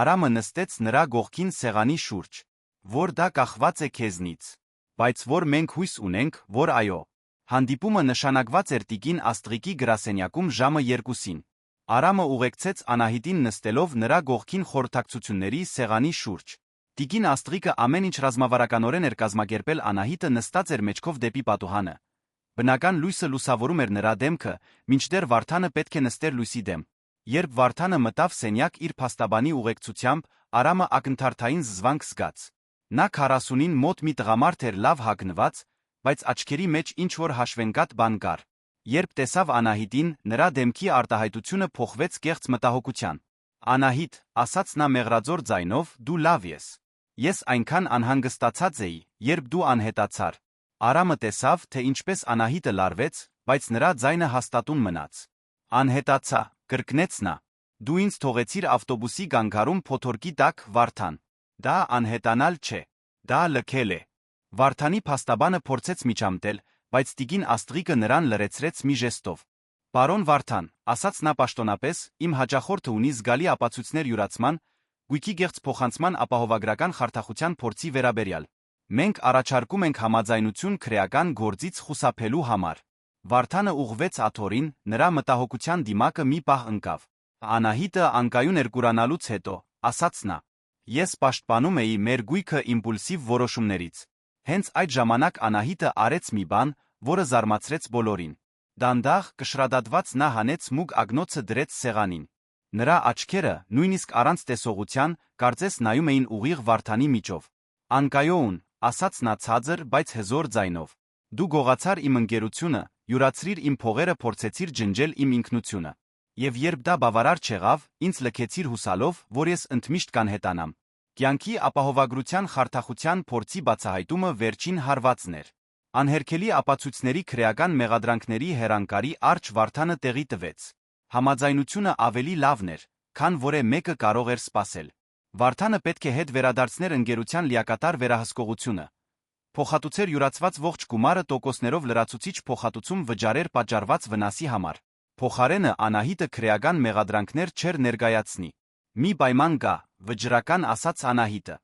Արամը նստեց նրա գողքին սեղանի շուրջ։ Որ դա կախված է քեզնից։ Բայց որ մենք հույս ունենք, որ այո։ Հանդիպումը նշանակված էր տիկին Աստղիկի գրասենյակում ժամը 2-ին։ Արամը ուղեկցեց Անահիտին նստելով նրա գողքին խորհրդակցությունների սեղանի շուրջ։ Տիկին Աստղիկը ամեն ինչ ռազմավարականորեն էր կազմակերպել, Անահիտը նստած էր մեջքով դեպի պատուհանը։ Բնական լույսը լուսավորում էր նրա դեմքը, մինչդեռ Վարդանը պետք է նստեր լույսի դեմ։ Երբ Վարդանը մտավ սենյակ իր փաստաբանի ուղեկցությամբ, Արամը ակնթարթային զզվանք զգաց։ Նա 40-ին մոտ մի տղամարդ էր լավ հագնված, բայց աչքերի մեջ ինչ-որ հաշվենկատ բան կար։ Երբ տեսավ Անահիտին, նրա դեմքի արտահայտությունը փոխվեց կեղծ մտահոգության։ Անահիտ, ասաց նա մեղրաձոր ձայնով, դու լավ ես։ Ես այնքան անհանգստացած էի, երբ դու անհետացար։ Արամը տեսավ, թե ինչպես Անահիտը լարվեց, բայց նրա ձայնը հաստատուն մնաց։ Անհետացա, կրկնեց նա։ Դու ինձ թողեցիր ավտոբուսի գանգարում փոթորկի տակ, Վարդան։ Դա անհետանալ չէ։ Դա լքել է։ Վարդանի փաստաբանը փորձեց միջամտել, բայց տիկին Աստղիկը նրան լրացրեց մի ժեստով։ Պարոն Վարդան, ասաց նա պաշտոնապես, իմ հաճախորդը ունի զգալի ապացույցներ յուրացման, գույքի գեղձ փոխանցման ապահովագրական խարդախության փորձի վերաբերյալ։ Մենք առաջարկում ենք համաձայնություն քրեական գործից խուսափելու համար։ Վարդանը ուղղվեց աթոռին, նրա մտահոգության դիմակը մի պահ ընկավ։ Անահիտը անկայուն էր կուրանալուց հետո, ասաց նա։ Ես պաշտպանում էի մեր գույքը իմպուլսիվ որոշումներից։ Հենց այդ ժամանակ Անահիտը արեց մի բան, որը զարմացրեց բոլորին։ Դանդաղ, կշռադատված նա հանեց մուգ ագնոցը դրեց սեղանին։ Նրա աչքերը, նույնիսկ առանց տեսողության, կարծես նայում էին ուղիղ Վարդանի միջով։ Անկայուն, ասաց նա ցածր, բայց հզոր ձայնով։ Դու գողացար իմ ընկերությունը, յուրացրիր իմ փողերը, փորձեցիր ջնջել իմ ինքնությունը։ Եվ երբ դա բավարար չեղավ, ինձ լքեցիր հուսալով, որ ես ընդմիշտ կանհետանամ։ Կյանքի ապահովագրության խարդախության փորձի բացահայտումը վերջին հարվածն էր։ Անհերքելի ապացույցների քրեական մեղադրանքների հեռանկարի առջ Վարդանը տեղի տվեց։ Համաձայնությունը ավելի լավն էր, քան որը մեկը կարող էր սպասել։ Վարդանը պետք է հետ վերադարձներ ընկերության լիակատար վերահսկողությունը։ Փոխհատուցեր յուրացված ողջ գումարը տոկոսներով լրացուցիչ փոխհատուցում վճարեր պատճառված վնասի համար։ Փոխարենը Անահիտը քրեական մեղադրանքներ չէր ներկայացնի։ Մի պայման կա, վճռական ասաց Անահիտը։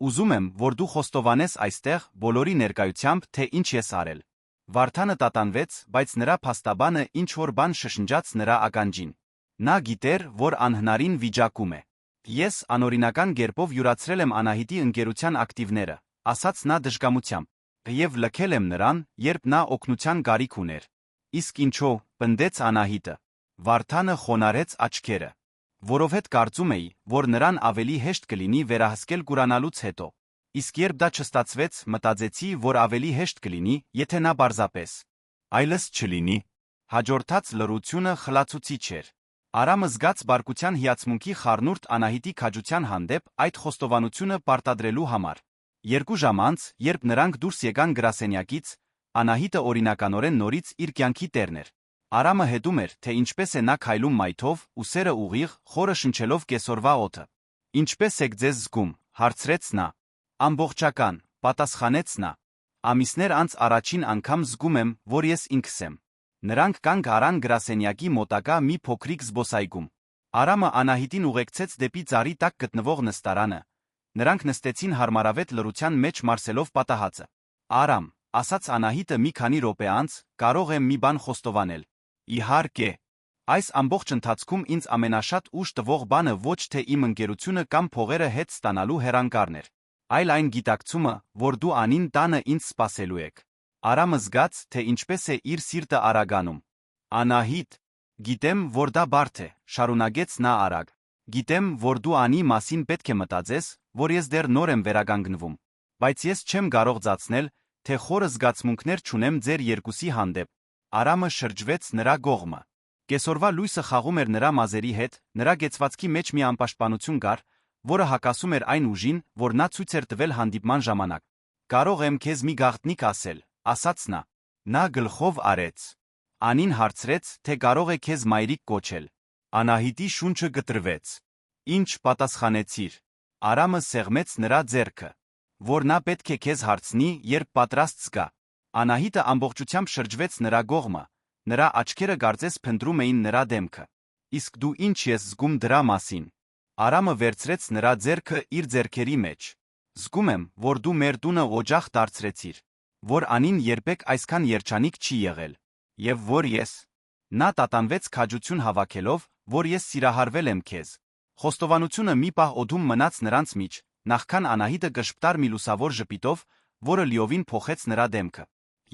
Ուզում եմ, որ դու խոստովանես այստեղ, բոլորի ներկայությամբ, թե ինչ ես արել։ Վարդանը տատանվեց, բայց նրա փաստաբանը ինչ-որ բան շշնջաց նրա ականջին։ Նա գիտեր, որ անհնարին վիճակում է։ Ես անօրինական կերպով յուրացրել եմ Անահիտի ընկերության ակտիվները, ասաց նա դժգամությամբ, եւ լքել եմ նրան, երբ նա օգնության կարիք ուներ։ Իսկ ինչո՞վ, պնդեց Անահիտը։ Վարդանը խոնարհեց աչքերը։ Որովհետ կարծում էի, որ նրան ավելի հեշտ կլինի վերահսկել կուրանալուց հետո։ Իսկ երբ դա չստացվեց, մտածեցի, որ ավելի հեշտ կլինի, եթե նա պարզապես այլս չլինի։ Հաջորդած լռությունը խլացուցիչ էր։ Արամը զգաց բարկության հիացմունքի խառնուրդ Անահիտի քաջության հանդեպ այդ խոստովանությունը պարտադրելու համար։ 2 ժամ անց, երբ նրանք դուրս եկան գրասենյակից, Անահիտը օրինականորեն նորից իր կյանքի տերն էր։ Արամը հետում էր, թե ինչպես է նա քայլում մայթով, ուսերը ուղիղ, խորը շնչելով կեսօրվա օդը։ Ինչպես եք ձեզ զգում, հարցրեց նա։ Ամբողջական, պատասխանեց նա։ Ամիսներ անց առաջին անգամ զգում եմ, որ ես ինքս եմ։ Նրանք կանգ առան գրասենյակի մոտակա մի փոքրիկ զբոսայգում։ Արամը Անահիտին ուղեկցեց դեպի ծառի տակ գտնվող նստարանը։ Նրանք նստեցին հարմարավետ լռության մեջ Մարսելով պատահածը։ Արամ, ասաց Անահիտը մի քանի րոպե անց, կարող եմ մի բան խոստովանել։ Իհարկե։ Այս ամբողջ ընթացքում ինձ ամենաշատ ուժ տվող բանը ոչ թե իմ ընկերությունը կամ փողերը հետ ստանալու հեռանկարն էր, այլ այն գիտակցումը, որ դու Անին տանը ինձ սպասելու եք։ Արամը զգաց, թե ինչպես է իր սիրտը արագանում։ Անահիտ, գիտեմ, որ դա բարդ է, շարունակեց նա արագ։ Գիտեմ, որ դու Անի մասին պետք է մտածես, որ ես դեռ նոր եմ վերագանգնվում։ Բայց ես չեմ կարող ծածնել, թե խորը զգացմունքներ չունեմ ձեր երկուսի հանդեպ։ Արամը շրջվեց նրա կողմը։ Կեսօրվա լույսը խաղում էր նրա մազերի հետ, նրա գեցվածքի մեջ մի անպաշտպանություն կար, որը հակասում էր այն ուժին, որ նա ցույց էր տվել հանդիպման ժամանակ։ Կարող եմ քեզ մի գաղտնիք ասել, ասաց նա։ Նա գլխով արեց։ Անին հարցրեց, թե կարող է քեզ մայրիկ կոչել։ Անահիտի շունչը գտրվեց։ Ինչ պատասխանեցիր։ Արամը սեղմեց նրա ձեռքը, որ նա պետք է քեզ հարցնի, երբ պատրաստ զգա։ Անահիտը ամբողջությամբ շրջվեց նրա կողմը, նրա աչքերը կարծես փնտրում էին նրա դեմքը։ Իսկ դու ինչ ես զգում դրա մասին։ Արամը վերցրեց նրա ձեռքը իր ձեռքերի մեջ։ Զգում եմ, որ դու մեր տունը օջախ դարձրեցիր, որ Անին երբեք այսքան երջանիկ չի եղել, եւ որ ես։ Նա տատանվեց քաջություն հավաքելով, որ ես սիրահարվել եմ քեզ։ Խոստովանությունը մի պահ օդում մնաց նրանց միջ, նախքան Անահիտը կշպտար մի լուսավոր ժպիտով, որը լիովին փոխեց նրա դեմքը։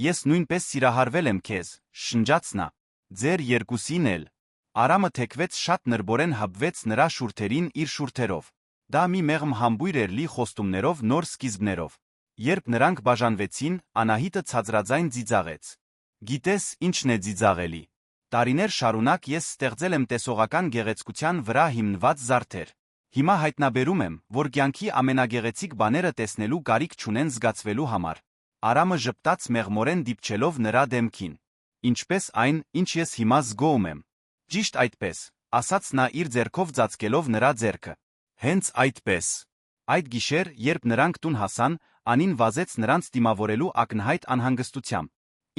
Ես նույնպես սիրահարվել եմ քեզ, շնջաց նա։ Ձեր երկուսին էլ։ Արամը թեքվեց շատ նրբորեն հպվեց նրա շուրթերին իր շուրթերով։ Դա մի մեղմ համբույր էր լի խոստումներով նոր սկիզբներով։ Երբ նրանք բաժանվեցին, Անահիտը ցածրաձայն ծիծաղեց։ Գիտես, ինչն է ծիծաղելի։ Տարիներ շարունակ ես ստեղծել եմ տեսողական գեղեցկության վրա հիմնված զարդեր։ Հիմա հայտնաբերում եմ, որ կյանքի ամենագեղեցիկ բաները տեսնելու կարիք չունեն զգացվելու համար։ Արամը ժպտաց մեղմորեն դիպչելով նրա դեմքին։ Ինչպես այն, ինչ ես հիմա զգում եմ։ Ճիշտ այդպես, ասաց նա իր ձեռքով ծածկելով նրա ձեռքը։ Հենց այդպես։ Այդ գիշեր, երբ նրանք տուն հասան, Անին վազեց նրանց դիմավորելու ակնհայտ անհանգստությամբ։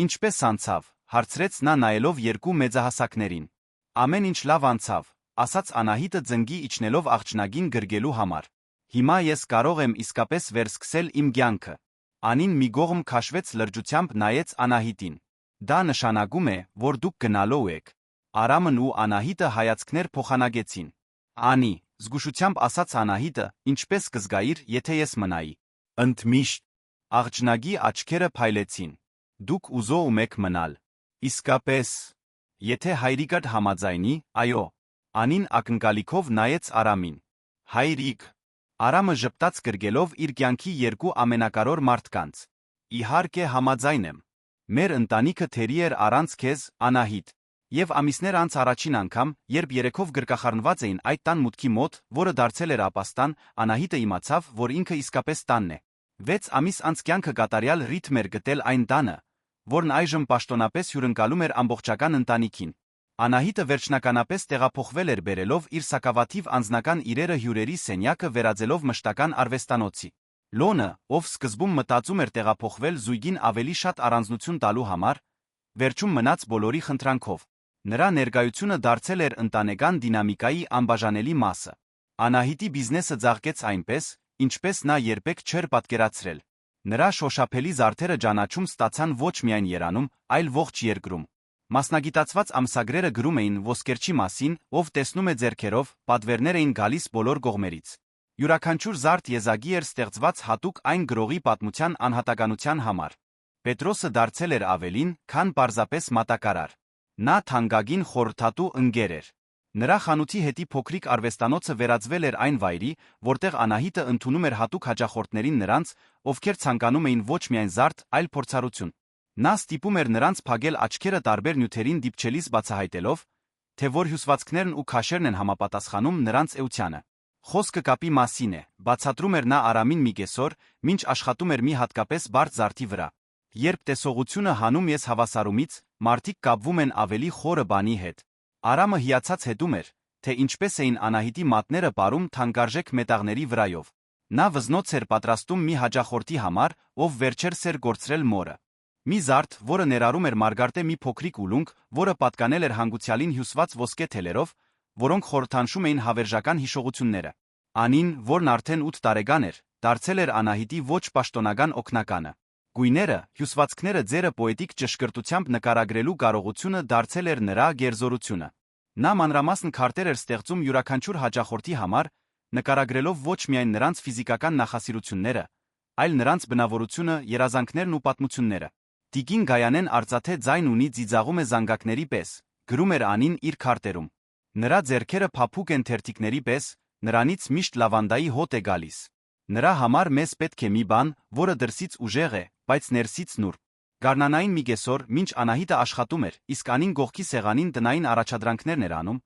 Ինչպես անցավ, հարցրեց նա նայելով երկու մեծահասակներին։ Ամեն ինչ լավ անցավ, ասաց Անահիտը ձնգի իջնելով աղջնագին գրգելու համար։ Հիմա ես կարող եմ իսկապես վերսկսել իմ կյանքը։ Անին մի կողմ քաշվեց լրջությամբ նայեց Անահիտին։ Դա նշանակում է, որ դուք գնալու եք։ Արամն ու Անահիտը հայացքներ փոխանակեցին։ Անի, զգուշությամբ ասաց Անահիտը, ինչպես կզգայիր, եթե ես մնայի։ Ընդմիշտ։ Աղջնագի աչքերը փայլեցին։ Դուք ուզում եք մնալ։ Իսկապես։ Եթե հայրիկդ համաձայնի, այո։ Անին ակնկալիքով նայեց Արամին։ Հայրիկ։ Արամը ժպտաց գրգելով իր կյանքի երկու ամենակարևոր մարդկանց։ Իհարկե համաձայն եմ։ Մեր ընտանիքը թերի էր առանց քեզ, Անահիտ։ Եվ ամիսներ անց առաջին անգամ, երբ երեքով գրկախառնված էին այդ տան մուտքի մոտ, որը դարձել էր ապաստան, Անահիտը իմացավ, որ ինքը իսկապես տանն է։ 6 ամիս անց կյանքը կատարյալ ռիթմ էր գտել այն տանը, որն այժմ պաշտոնապես հյուրընկալում էր ամբողջական ընտանիքին։ Անահիտը վերջնականապես տեղափոխվել էր բերելով իր սակավաթիվ անձնական իրերը հյուրերի սենյակը վերածելով մշտական արվեստանոցի։ Լոնը, ով սկզբում մտածում էր տեղափոխվել զույգին ավելի շատ առանձնություն տալու համար, վերջում մնաց բոլորի խնդրանքով։ Նրա ներկայությունը դարձել էր ընտանեկան դինամիկայի անբաժանելի մասը։ Անահիտի բիզնեսը ծաղկեց այնպես, ինչպես նա երբեք չէր պատկերացրել։ Նրա շոշափելի զարդերը ճանաչում ստացան ոչ միայն Երանում, այլ ողջ երկրում։ Մասնագիտացված ամսագրերը գրում էին ոսկերչի մասին, ով տեսնում է ձեռքերով, պատվերներ էին գալիս բոլոր կողմերից։ Յուրաքանչյուր զարդ եզակի էր ստեղծված հատուկ այն գրողի պատմության անհատականության համար։ Պետրոսը դարձել էր ավելին, քան պարզապես մատակարար։ Նա թանկագին խորհրդատու ընկեր էր։ Նրա խանութի հետի փոքրիկ արվեստանոցը վերածվել էր այն վայրի, որտեղ Անահիտը ընդունում էր հատուկ հաճախորդներին նրանց, ովքեր ցանկանում էին ոչ միայն զարդ, այլ փորձառություն։ Նա ստիպում էր նրանց փակել աչքերը տարբեր նյութերին դիպչելիս բացահայտելով, թե որ հյուսվածքներն ու քաշերն են համապատասխանում նրանց էությանը։ Խոսքը կապի մասին է, բացատրում էր նա Արամին մի կեսօր, մինչ աշխատում էր մի հատկապես բարդ զարդի վրա։ Երբ տեսողությունը հանում ես հավասարումից, մարդիկ կապվում են ավելի խորը բանի հետ։ Արամը հիացած հետում էր, թե ինչպես էին Անահիտի մատները պարում թանկարժեք մետաղների վրայով։ Նա վզնոց էր պատրաստում մի հաճախորդի համար, ով վերջերս էր կորցրել մորը։ Մի զարդ, որը ներառում էր մարգարտե մի փոքրիկ ուլունք, որը պատկանել էր հանգուցյալին հյուսված ոսկե թելերով, որոնք խորհրդանշում էին հավերժական հիշողությունները։ Անին, որն արդեն 8 տարեկան էր, դարձել էր Անահիտի ոչ պաշտոնական օգնականը։ Գույները, հյուսվածքները ձերը պոետիկ ճշգրտությամբ նկարագրելու կարողությունը դարձել էր նրա գերզորությունը։ Նա մանրամասն քարտեր էր ստեղծում յուրաքանչյուր հաճախորդի համար, նկարագրելով ոչ միայն նրանց ֆիզիկական նախասիրությունները, այլ նրանց բնավորությունը, երազանքներն ու պատմությունները։ Տիկին Գայանեն արծաթե ձայն ունի, ծիծաղում է զանգակների պես, գրում էր Անին իր քարտերում։ Նրա ձեռքերը փափուկ են թերթիկների պես, նրանից միշտ լավանդայի հոտ է գալիս։ Նրա համար մեզ պետք է մի բան, որը դրսից ուժեղ է, բայց ներսից նուրբ։ Գարնանային մի կեսօր, մինչ Անահիտը աշխատում էր, իսկ Անին գողքի սեղանին տնային առաջադրանքներն էր անում,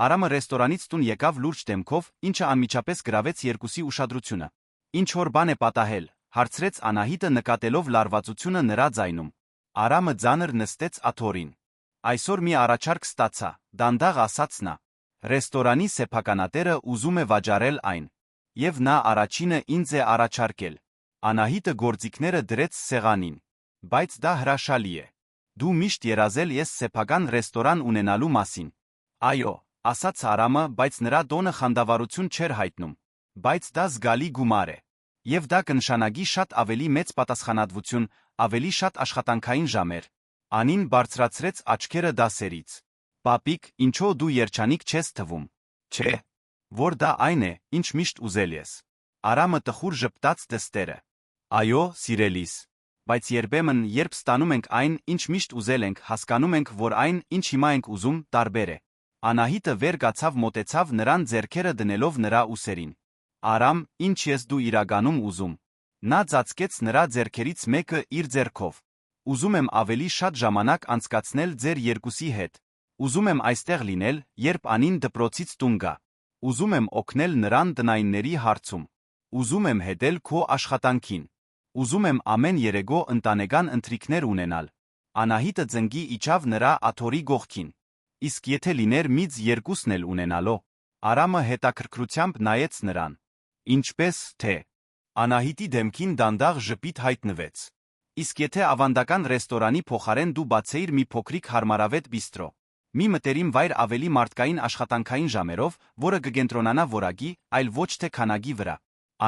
Արամը ռեստորանից տուն եկավ լուրջ դեմքով, ինչը անմիջապես գրավեց երկուսի ուշադրությունը։ Ինչ որ բան է պատահել, հարցրեց Անահիտը նկատելով լարվածությունը նրա ձայնում։ Արամը ձանր նստեց աթոռին։ Այսօր մի առաջարկ ստացա, դանդաղ ասաց նա։ Ռեստորանի սեփականատերը ուզում է վաճառել այն։ Եվ նա առաջինը ինձ է առաջարկել։ Անահիտը գործիքները դրեց սեղանին։ Բայց դա հրաշալի է։ Դու միշտ երազել ես սեփական ռեստորան ունենալու մասին։ Այո, ասաց Արամը, բայց նրա տոնը խանդավառություն չէր հայտնում։ Բայց դա զգալի գումար է։ Եվ դա կնշանակի շատ ավելի մեծ պատասխանատվություն, ավելի շատ աշխատանքային ժամեր։ Անին բարձրացրեց աչքերը դասերից։ Պապիկ, ինչո՞ւ դու երջանիկ չես թվում։ Չէ, որ դա այն է, ինչ միշտ ուզել ես։ Արամը տխուր ժպտաց դստերը։ Այո, սիրելիս։ Բայց երբեմն, երբ ստանում ենք այն, ինչ միշտ ուզել ենք, հասկանում ենք, որ այն, ինչ հիմա ենք ուզում, տարբեր է։ Անահիտը վեր կացավ մոտեցավ նրան ձեռքերը դնելով նրա ուսերին։ Արամ, ինչ ես դու իրականում ուզում։ Նա ծածկեց նրա ձեռքերից մեկը իր ձեռքով։ Ուզում եմ ավելի շատ ժամանակ անցկացնել ձեր երկուսի հետ։ Ուզում եմ այստեղ լինել, երբ Անին դպրոցից տուն գա։ Ուզում եմ օգնել նրան տնայինների հարցում։ Ուզում եմ հետել քո աշխատանքին։ Ուզում եմ ամեն երեկո ընտանեկան ընթրիքներ ունենալ։ Անահիտը ձնկի իջավ նրա աթոռի գողքին։ Իսկ եթե լիներ միծ երկուսն էլ ունենալո։ Արամը հետաքրքրությամբ նայեց նրան։ Ինչպես թե։ Անահիտի դեմքին դանդաղ ժպիտ հայտնվեց։ Իսկ եթե ավանդական ռեստորանի փոխարեն դու բացեիր մի փոքրիկ հարմարավետ բիստրո։ Մի մտերիմ վայր ավելի մարդկային աշխատանքային ժամերով, որը կկենտրոնանա որակի, այլ ոչ թե քանակի վրա։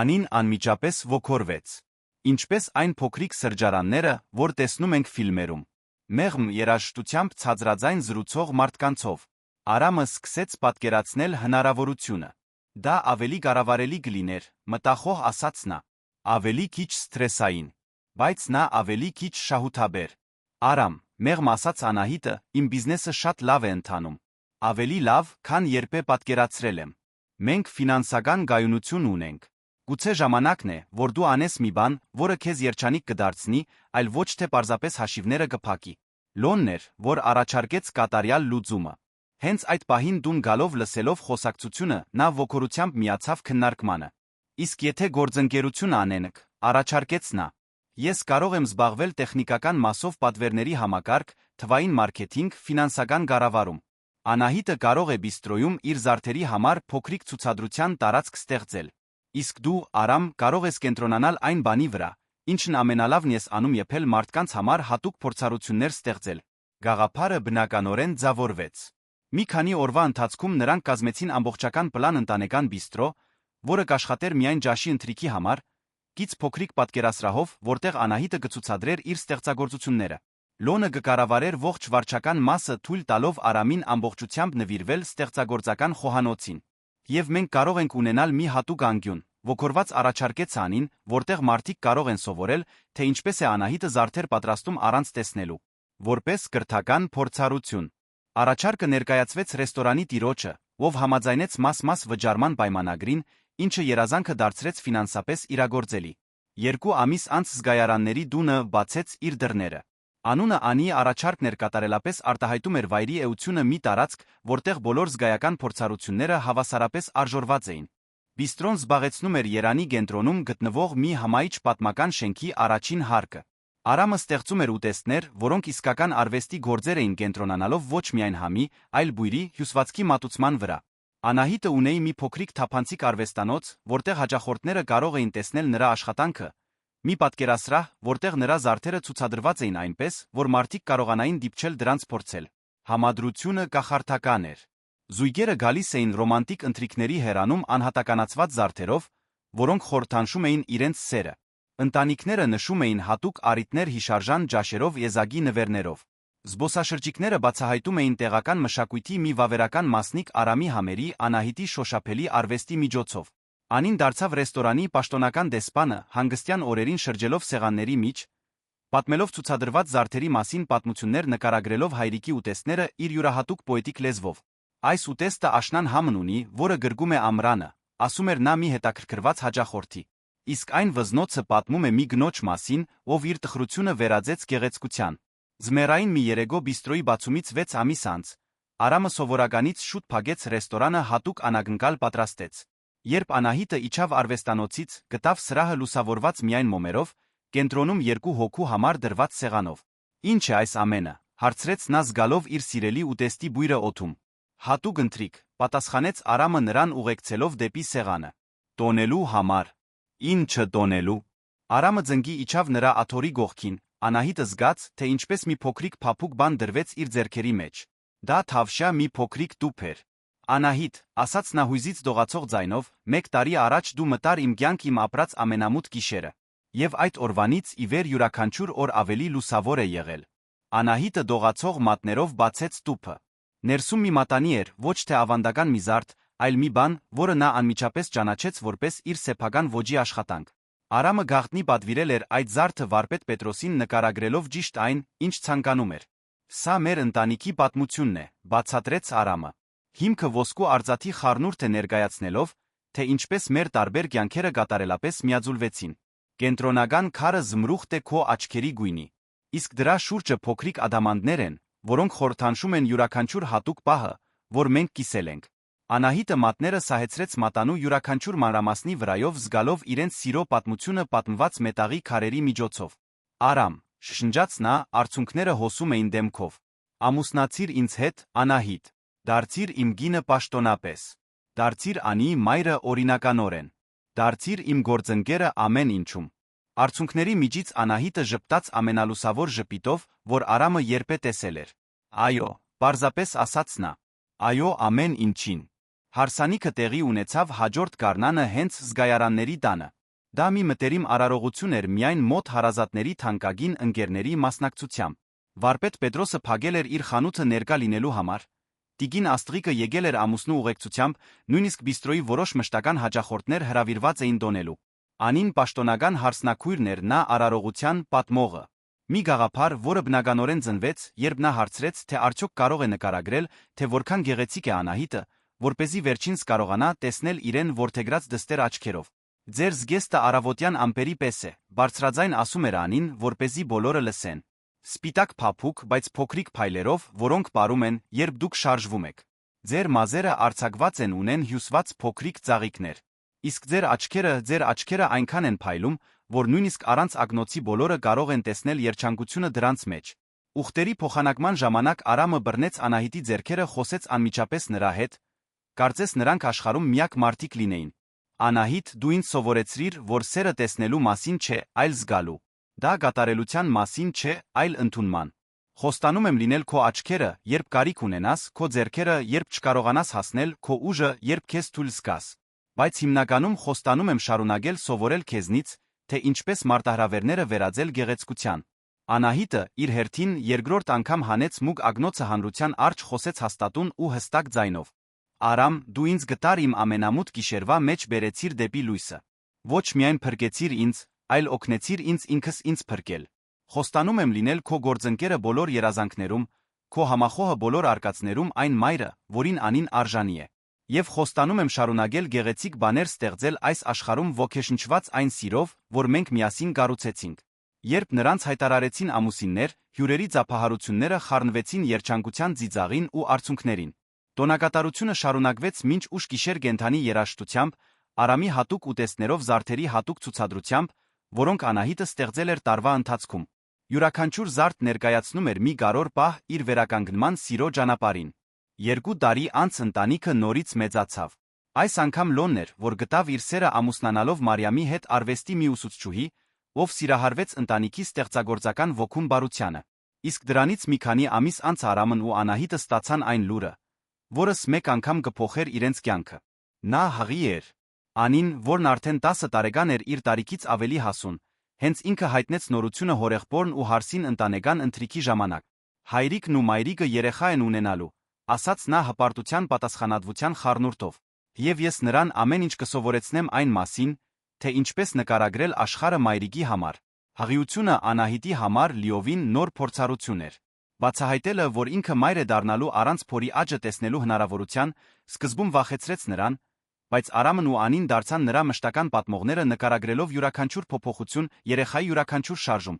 Անին անմիջապես ոգորվեց։ Ինչպես այն փոքրիկ սրճարանները, որ տեսնում ենք ֆիլմերում։ Մեղմ երաժշտությամբ ցածրաձայն զրուցող մարդկանցով։ Արամը սկսեց պատկերացնել հնարավորությունը։ Դա ավելի կառավարելի կլիներ, մտախոհ ասաց նա։ Ավելի քիչ սթրեսային։ Բայց նա ավելի քիչ շահութաբեր։ Արամ, մեղմ ասաց Անահիտը, իմ բիզնեսը շատ լավ է ընթանում։ Ավելի լավ, քան երբե պատկերացրել եմ։ Մենք ֆինանսական գայունություն ունենք։ Գուցե ժամանակն է, որ դու անես մի բան, որը քեզ երջանիկ կդարձնի, այլ ոչ թե պարզապես հաշիվները կփակի։ Լոնն էր, որ առաջարկեց կատարյալ լուծումը։ Հենց այդ պահին տուն գալով լսելով խոսակցությունը, նա ոգորությամբ միացավ քննարկմանը։ Իսկ եթե գործընկերություն անենք, առաջարկեց նա։ Ես կարող եմ զբաղվել տեխնիկական մասով պատվերների համակարգ, թվային մարքեթինգ, ֆինանսական կառավարում։ Անահիտը կարող է բիստրոյում իր զարդերի համար փոքրիկ ցուցադրության տարածք ստեղծել։ Իսկ դու, Արամ, կարող ես կենտրոնանալ այն բանի վրա, ինչն ամենալավն ես անում եփել մարդկանց համար հատուկ փորձառություններ ստեղծել։ Գաղափարը բնականորեն ձևավորվեց։ Մի քանի օրվա ընթացքում նրանք կազմեցին ամբողջական պլան ընտանեկան բիստրո, որը կաշխատեր միայն ջաշի ընթրիքի համար, գից փոքրիկ պատկերասրահով, որտեղ Անահիտը կցուցադրեր իր ստեղծագործությունները։ Լոնը կկառավարեր ողջ վարչական մասը թույլ տալով Արամին ամբողջությամբ նվիրվել ստեղծագործական խոհանոցին։ Եվ մենք կարող ենք ունենալ մի հատուկ անկյուն, ոգորված առաջարկեց Անին, որտեղ մարդիկ կարող են սովորել, թե ինչպես է Անահիտը զարդեր պատրաստում առանց տեսնելու։ Որպես կրթական փորձառություն։ Առաջարկը ներկայացվեց ռեստորանի տիրոջը, ով համաձայնեց մաս-մաս վճարման պայմանագրին, ինչը երազանքը դարձրեց ֆինանսապես իրագործելի։ 2 ամիս անց զգայարանների տունը բացեց իր դռները։ Անունը Անի առաջարկն էր կատարելապես արտահայտում էր վայրի էությունը մի տարածք, որտեղ բոլոր զգայական փորձառությունները հավասարապես արժորված էին։ Բիստրոն զբաղեցնում էր Երանի կենտրոնում գտնվող մի համայնք պատմական շենքի առաջին հարկը։ Արամը ստեղծում էր ուտեստներ, որոնք իսկական արվեստի գործեր էին կենտրոնանալով ոչ միայն համի, այլ բույրի, հյուսվածքի մատուցման վրա։ Անահիտը ունեի մի փոքրիկ թափանցիկ արվեստանոց, որտեղ հաճախորդները կարող էին տեսնել նրա աշխատանքը, մի պատկերասրահ, որտեղ նրա զարդերը ցուցադրված էին այնպես, որ մարդիկ կարողանային դիպչել դրանց փորձել։ Համադրությունը կախարդական էր։ Զույգերը գալիս էին ռոմանտիկ ընթրիքների հեռանում անհատականացված զարդերով, որոնք խորհրդանշում էին իրենց սերը։ Ընտանիքները նշում էին հատուկ առիթներ հիշարժան ջաշերով եզակի նվերներով։ Զբոսաշրջիկները բացահայտում էին տեղական մշակույթի մի վավերական մասնիկ Արամի համերի Անահիտի շոշափելի արվեստի միջոցով։ Անին դարձավ ռեստորանի պաշտոնական դեսպանը, հանգստյան օրերին շրջելով սեղանների միջ, պատմելով ցուցադրված զարդերի մասին պատմություններ նկարագրելով հայրիկի ուտեստները իր յուրահատուկ պոետիկ լեզվով։ Այս ուտեստը աշնան համն ունի, որը գրկում է ամռանը, ասում էր նա մի հետաքրքրված հաճախորդի։ Իսկ այն վզնոցը պատմում է մի գնոջ մասին, ով իր տխրությունը վերածեց գեղեցկության։ Ձմեռային մի երեկո բիստրոյի բացումից 6 ամիս անց, Արամը սովորականից շուտ փակեց ռեստորանը հատուկ անակնկալ պատրաստեց։ Երբ Անահիտը իջավ արվեստանոցից, գտավ սրահը լուսավորված միայն մոմերով, կենտրոնում 2 հոգու համար դրված սեղանով։ Ինչ է այս ամենը, հարցրեց նա զգալով իր սիրելի ուտեստի բույրը օդում։ Հատուկ ընթրիք, պատասխանեց Արամը նրան ուղեկցելով դեպի սեղանը։ Տոնելու համար։ Ինչը տոնելու։ Արամը ձնգի իջավ նրա աթոռի գողքին, Անահիտը զգաց, թե ինչպես մի փոքրիկ փափուկ բան դրվեց իր ձեռքերի մեջ։ Դա թավշյա մի փոքրիկ տուփ էր։ Անահիտ, ասաց նա հույզից դողացող ձայնով, 1 տարի առաջ դու մտար իմ կյանք իմ ապրած ամենամութ գիշերը։ Եվ այդ օրվանից ի վեր յուրաքանչյուր օր ավելի լուսավոր է եղել։ Անահիտը դողացող մատներով բացեց տուփը։ Ներսում մի մատանի էր, ոչ թե ավանդական մի զարդ, այլ մի բան, որը նա անմիջապես ճանաչեց որպես իր սեփական ոճի աշխատանք։ Արամը գաղտնի պատվիրել էր այդ զարդը վարպետ Պետրոսին նկարագրելով ճիշտ այն, ինչ ցանկանում էր։ Սա մեր ընտանիքի պատմությունն է, բացատրեց Արամը։ Հիմքը ոսկու արծաթի խառնուրդ է ներկայացնելով, թե ինչպես մեր տարբեր կյանքերը կատարելապես միաձուլվեցին։ Կենտրոնական քարը զմրուխտ է քո աչքերի գույնի։ Իսկ դրա շուրջը փոքրիկ ադամանդներ են, որոնք խորհրդանշում են յուրաքանչյուր հատուկ պահը, որ մենք կիսել ենք։ Անահիտը մատները սահեցրեց մատանու յուրաքանչյուր մանրամասնի վրայով զգալով իրենց սիրո պատմությունը պատմված մետաղի քարերի միջոցով։ Արամ, շշնջաց նա, արցունքները հոսում էին դեմքով։ Ամուսնացիր ինձ հետ, Անահիտ։ Դարձիր իմ գինը պաշտոնապես։ Դարձիր Անի մայրը օրինականորեն։ Դարձիր իմ գործընկերը ամեն ինչում։ Արցունքների միջից Անահիտը ժպտաց ամենալուսավոր ժպիտով, որ Արամը երբե տեսել էր։ Այո, պարզապես ասաց նա։ Այո ամեն ինչին։ Հարսանիքը տեղի ունեցավ հաջորդ գարնանը հենց զգայարանների տանը։ Դա մի մտերիմ արարողություն էր միայն մոտ հարազատների թանկագին ընկերների մասնակցությամբ։ Վարպետ Պետրոսը փակել էր իր խանութը ներկա լինելու համար։ Տիկին Աստղիկը եկել էր ամուսնու ուղեկցությամբ, նույնիսկ բիստրոյի որոշ մշտական հաճախորդներ հրավիրված էին տոնելու։ Անին պաշտոնական հարսնաքույրն էր, նա արարողության պատմողը։ Մի գաղափար, որը բնականորեն ծնվեց, երբ նա հարցրեց, թե արդյոք կարող է նկարագրել, թե որքան գեղեցիկ է Անահիտը, որպեսզի վերջինս կարողանա տեսնել իրեն ворթեգրած դստեր աչքերով։ Ձեր զգեստը առավոտյան ամպերի պես է, բարձրաձայն ասում էր Անին, որպեսզի բոլորը լսեն։ Սպիտակ փափուկ, բայց փոքրիկ փայլերով, որոնք ապարում են, երբ դուք շարժվում եք։ Ձեր մազերը արձակված են, ունեն հյուսված փոքրիկ ծաղիկներ։ Իսկ ձեր աչքերը այնքան են փայլում, որ նույնիսկ առանց ակնոցի բոլորը կարող են տեսնել երջանկությունը դրանց մեջ։ Ուխտերի փոխանակման ժամանակ Արամը բռնեց Անահիտի ձեռքերը, խոսեց անմիջապես նրա հետ։ Կարծես նրանք աշխարհում միակ մարդիկ լինեին։ Անահիտ, դու ինձ սովորեցրիր, որ սերը տեսնելու մասին չէ, այլ զգալու։ Դա կատարելության մասին չէ, այլ ընդունման։ Խոստանում եմ լինել քո աչքերը, երբ կարիք ունենաս, քո ձեռքերը, երբ չկարողանաս հասնել, քո ուժը, երբ քեզ թույլ զգաս։ Բայց հիմնականում խոստանում եմ շարունակել սովորել քեզնից, թե ինչպես մարտահրավերները վերածել գեղեցկության։ Անահիտը իր հերթին երկրորդ անգամ հանեց մուգ ագնոցը հանրության առջ, խոսեց հաստատուն ու հստակ ձայնով։ Արամ, դու ինձ գտար իմ ամենամութ գիշերվա մեջ բերեցիր դեպի լույսը։ Ոչ միայն փրկեցիր ինձ, այլ օգնեցիր ինձ ինքս ինձ փրկել։ Խոստանում եմ լինել քո գործընկերը բոլոր երազանքներում, քո համախոհը բոլոր արկածներում, այն մայրը, որին Անին արժանի է։ Եվ խոստանում եմ շարունակել գեղեցիկ բաներ ստեղծել այս աշխարհում ոգեշնչված այն սիրով, որ մենք միասին կառուցեցինք։ Երբ նրանց հայտարարեցին ամուսիններ, հյուրերի ծափահարությունները խառնվեցին երջանկության ծիծաղին ու արցունքներին։ Տոնակատարությունը շարունակվեց մինչ ուշ գիշեր կենդանի երաժշտությամբ, Արամի հատուկ ուտեստներով, զարդերի հատուկ ցուցադրությամբ, որոնք Անահիտը ստեղծել էր տարվա ընթացքում։ Յուրաքանչյուր զարդ ներկայացնում էր մի կարևոր պահ իր վերականգնման սիրո ճանապարհին։ 2 տարի անց ընտանիքը նորից մեծացավ։ Այս անգամ Լոնն էր, որ գտավ իր սերը ամուսնանալով Մարիամի հետ, արվեստի մի ուսուցչուհի, ով սիրահարվեց ընտանիքի ստեղծագործական ոգուն բարությանը։ Իսկ դրանից մի քանի ամիս անց Արամն ու Անահիտը ստացան այն լուրը, որս մեկ անգամ կփոխեր իրենց կյանքը։ Նա հղի էր։ Անին, որն արդեն 10 տարեկան էր, իր տարիքից ավելի հասուն, հենց ինքը հայտնեց նորությունը հորեղբորն ու հարսին ընտանեկան ընթրիքի ժամանակ։ Հայրիկն ու մայրիկը երեխա են ունենալու, ասաց նա հպարտության պատասխանատվության խառնուրդով։ Եվ ես նրան ամեն ինչ կսովորեցնեմ այն մասին, թե ինչպես նկարագրել աշխարհը մայրիկի համար։ Հղիությունը Անահիտի համար լիովին նոր փորձառություն էր։ Բացահայտելը, որ ինքը մայր է դառնալու առանց փորի աճը տեսնելու հնարավորության, սկզբում վախեցրեց նրան, բայց Արամն ու Անին դարձան նրա մշտական պատմողները, նկարագրելով յուրաքանչյուր փոփոխություն, երեխայի յուրաքանչյուր շարժում։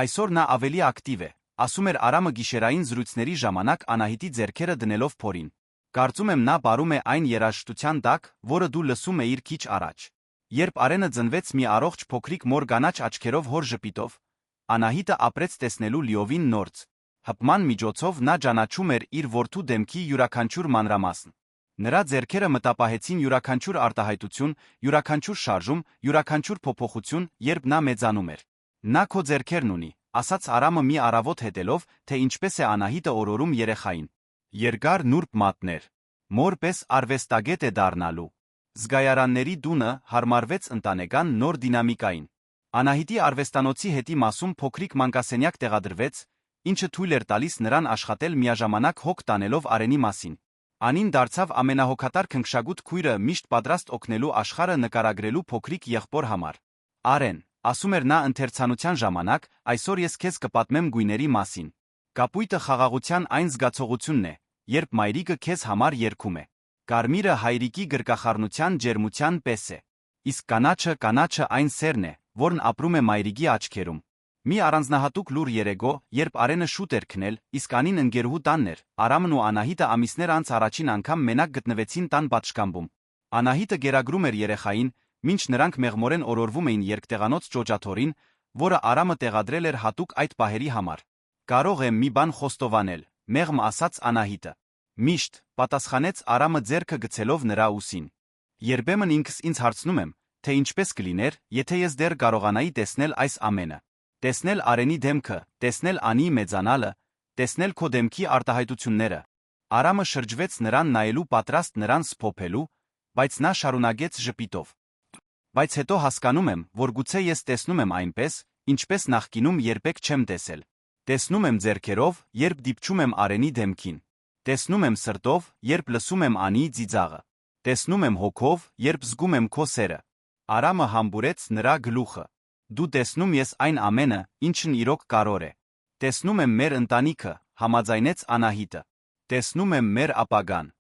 Այսօր նա ավելի ակտիվ է, ասում էր Արամը գիշերային զրույցների ժամանակ Անահիտի ձեռքերը դնելով փորին։ Կարծում եմ նա բարում է այն երաժշտության տակ, որը դու լսում էիր քիչ առաջ։ Երբ Արենը ծնվեց մի առողջ փոքրիկ մոր գանաչ աչքերով հոր ժպիտով, Անահիտը ապրեց տեսնելու լիովին նորց։ Հպման միջոցով նա ճանաչում էր իր որդու դեմքի յուրաքանչյուր մանրամասն։ Նրա ձեռքերը մտապահեցին յուրաքանչյուր արտահայտություն, յուրաքանչյուր շարժում, յուրաքանչյուր փոփոխություն, երբ նա մեծանում էր։ Նա քո ձեռքերն ունի, ասաց Արամը մի առավոտ հետելով, թե ինչպես է Անահիտը օրորում երեխային։ Երկար նուրբ մատներ։ Մոր պես արվեստագետ է դառնալու։ Զգայարանների դունը հարմարվեց ընտանեկան նոր դինամիկային։ Անահիտի արվեստանոցի հետի մասում փոքրիկ մանկասենյակ տեղադրվեց, ինչը թույլ էր տալիս նրան աշխատել միաժամանակ հոգ տանելով Արենի մասին։ Անին դարձավ ամենահոգատար քնքշագուտ քույրը միշտ պատրաստ օգնելու աշխարհը նկարագրելու փոքրիկ եղբոր համար։ Արեն, ասում էր նա ընթերցանության ժամանակ, այսօր ես քեզ կպատմեմ գույների մասին։ Կապույտը խաղաղության այն զգացողությունն է, երբ մայրիկը քեզ համար երգում է։ Կարմիրը հայրիկի գրկախառնության ջերմության պես է։ Իսկ կանաչը այն սերն է, որն ապրում է մայրիկի աչքերում։ Մի առանձնահատուկ լուր երեգո, երբ Արենը շուտ էր քնել, իսկ Անին ընկերուհու տանն էր, Արամն ու Անահիտը ամիսներ անց առաջին անգամ մենակ գտնվեցին տան պատշգամբում։ Անահիտը գերագրում էր երեխային, մինչ նրանք մեղմորեն օրորվում էին երկտեղանոց ճոճաթորին, որը Արամը տեղադրել էր հատուկ այդ պահերի համար։ Կարող եմ մի բան խոստովանել, մեղմ ասաց Անահիտը։ Միշտ, պատասխանեց Արամը ձեռքը գցելով նրա ուսին։ Երբեմն ինքս ինձ հարցնում եմ, թե ինչպես կլիներ, եթե ես դեռ կարողանայի տեսնել այս ամենը։ Տեսնել Արենի դեմքը, տեսնել Անիի մեծանալը, տեսնել քո դեմքի արտահայտությունները։ Արամը շրջվեց նրան նայելու պատրաստ նրան սփոփելու, բայց նա շարունակեց ժպիտով։ Բայց հետո հասկանում եմ, որ գուցե ես տեսնում եմ այնպես, ինչպես նախկինում երբեք չեմ տեսել։ Տեսնում եմ ձեռքերով, երբ դիպչում եմ Արենի դեմքին։ Տեսնում եմ սրտով, երբ լսում եմ Անիի ծիծաղը։ Տեսնում եմ հոգով, երբ զգում եմ քո սերը։ Արամը համբուրեց նրա գլուխը։ Դու տեսնում ես այն ամենը, ինչն իրոք կարևոր է։ Տեսնում եմ մեր ընտանիքը, համաձայնեց Անահիտը։ Տեսնում եմ մեր ապագան։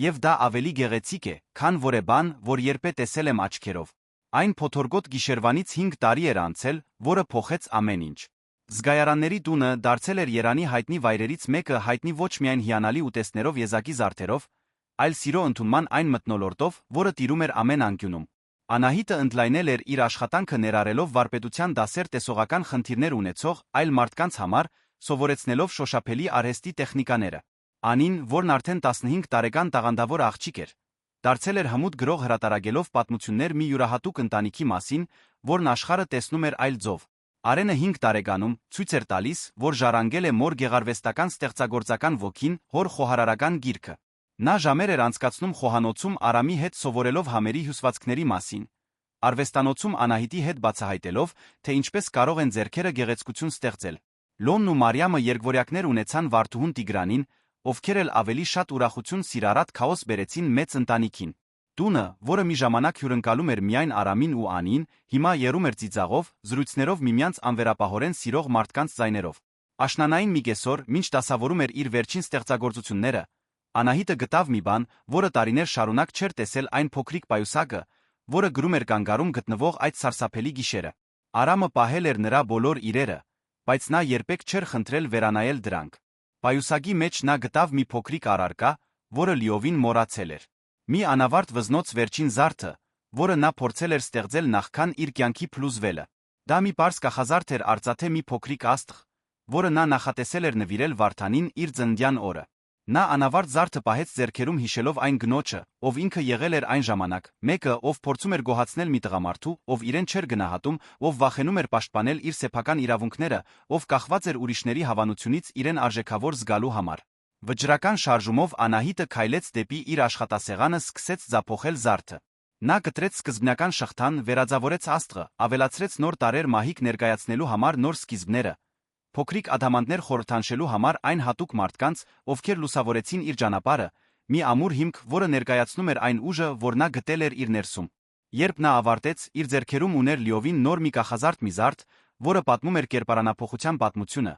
Եվ դա ավելի գեղեցիկ է, քան որևէ բան, որ երբե տեսել եմ աչքերով։ Այն փոթորկոտ գիշերվանից 5 տարի էր անցել, որը փոխեց ամեն ինչ։ Զգայարանների տունը դարձել էր Երանի հայտնի վայրերից մեկը հայտնի ոչ միայն հիանալի ուտեստներով եզակի զարդերով, այլ սիրո ընդունման այն մթնոլորտով, որը տիրում էր ամեն անկյունում։ Անահիտը ընդլայնել էր իր աշխատանքը ներառելով վարպետության դասեր տեսողական խնդիրներ ունեցող այլ մարդկանց համար, սովորեցնելով շոշափելի արհեստի տեխնիկաները։ Անին, որն արդեն 15 տարեկան տաղանդավոր աղջիկ էր, դարձել էր հմուտ գրող հրատարակելով պատմություններ մի յուրահատուկ ընտանիքի մասին, որն աշխարհը տեսնում էր այլ ձով։ Արենը 5 տարեկանում ցույց էր տալիս, որ ժառանգել է մոր գեղարվեստական ստեղծագործական ոգին, հոր խոհարարական գիրքը։ Նա ժամեր էր անցկացնում խոհանոցում Արամի հետ սովորելով համերի հյուսվածքների մասին, արվեստանոցում Անահիտի հետ բացահայտելով, թե ինչպես կարող են ձեռքերը գեղեցկություն ստեղծել։ Լոնն ու Մարիամը երկվորյակներ ունեցան Վարդուհուն Տիգրանին, ովքեր էլ ավելի շատ ուրախություն սիրառատ քաոս բերեցին մեծ ընտանիքին։ Տունը, որը մի ժամանակ հյուրընկալում էր միայն Արամին ու Անին, հիմա եռում էր ծիծաղով, զրույցներով միմյանց անվերապահորեն սիրող մարդկանց ձայներով։ Աշնանային մի կեսօր, մինչ դասավորում էր իր վերջին ստեղծագործությունները, Անահիտը գտավ մի բան, որը տարիներ շարունակ չէր տեսել այն փոքրիկ պայուսակը, որը գրում էր կանգառում գտնվող այդ սարսափելի գիշերը։ Արամը պահել էր նրա բոլոր իրերը, բայց նա երբեք չէր խնդրել վերանայել դրանք։ Պայուսակի մեջ նա գտավ մի փոքրիկ առարկա, որը լիովին մոռացել էր։ Մի անավարտ վզնոց վերջին զարդը, որը նա փորձել էր ստեղծել նախքան իր կյանքի փլուզվելը։ Դա մի պարզ կախազարդ էր արծաթե մի փոքրիկ աստղ, որը նա նախատեսել էր նվիրել Վարդանին իր ծննդյան օրը։ Նա անավարտ զարդը պահեց ձեռքերում հիշելով այն գնոջը, ով ինքը եղել էր այն ժամանակ, մեկը, ով փորձում էր գոհացնել մի տղամարդու, ով իրեն չէր գնահատում, ով վախենում էր պաշտպանել իր սեփական իրավունքները, ով կախված էր ուրիշների հավանությունից իրեն արժեքավոր զգալու համար։ Վճռական շարժումով Անահիտը քայլեց դեպի իր աշխատասեղանը, սկսեց ձափոխել զարդը։ Նա կտրեց սկզբնական շղթան, վերաձավորեց աստղը, ավելացրեց նոր տարեր մահիկ ներկայացնելու համար նոր սկիզբները, փոքրիկ ադամանդներ խորհրդանշելու համար այն հատուկ մարդկանց, ովքեր լուսավորեցին իր ճանապարհը, մի ամուր հիմք, որը ներկայացնում էր այն ուժը, որ նա գտել էր իր ներսում։ Երբ նա ավարտեց, իր ձեռքերում ուներ լիովին նոր մի կախազարդ մի զարդ, որը պատմում էր կերպարանափոխության պատմությունը,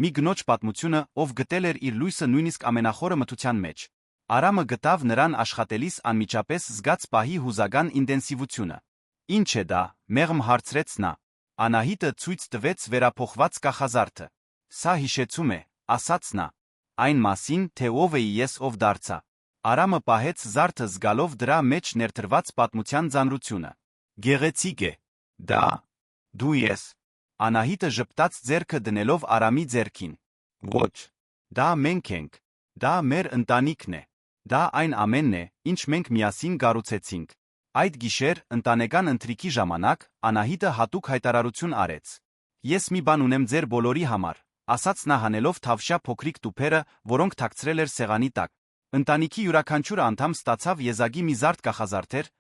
մի գնոջ պատմությունը, ով գտել էր իր լույսը նույնիսկ ամենախորը մթության մեջ։ Արամը գտավ նրան աշխատելիս անմիջապես զգաց պահի հուզական ինտենսիվությունը։ Ինչ է դա, մեղմ հարցրեց նա։ Անահիտը ցույց տվեց վերափոխված կախազարդը։ Սա հիշեցում է, ասաց նա, այն մասին, թե ով էի ես ով դարձա։ Արամը պահեց զարդը զգալով դրա մեջ ներդրված պատմության ձանրությունը։ Գեղեցիկ է։ Դա դու ես։ Անահիտը ժպտաց ձեռքը դնելով Արամի ձեռքին։ Ոչ։ Դա մենք ենք։ Դա մեր ընտանիքն է։ Դա այն ամենն է, ինչ մենք միասին կառուցեցինք։ Այդ գիշեր, ընտանեկան ընթրիքի ժամանակ, Անահիտը հատուկ հայտարարություն արեց։ Ես մի բան ունեմ ձեր բոլորի համար, ասաց նա հանելով թավշյա փոքրիկ տուփերը, որոնք թաքցրել էր սեղանի տակ։ Ընտանիքի յուրաքանչյուր անդամ ստացավ եզակի մի զարդ կախազարդեր,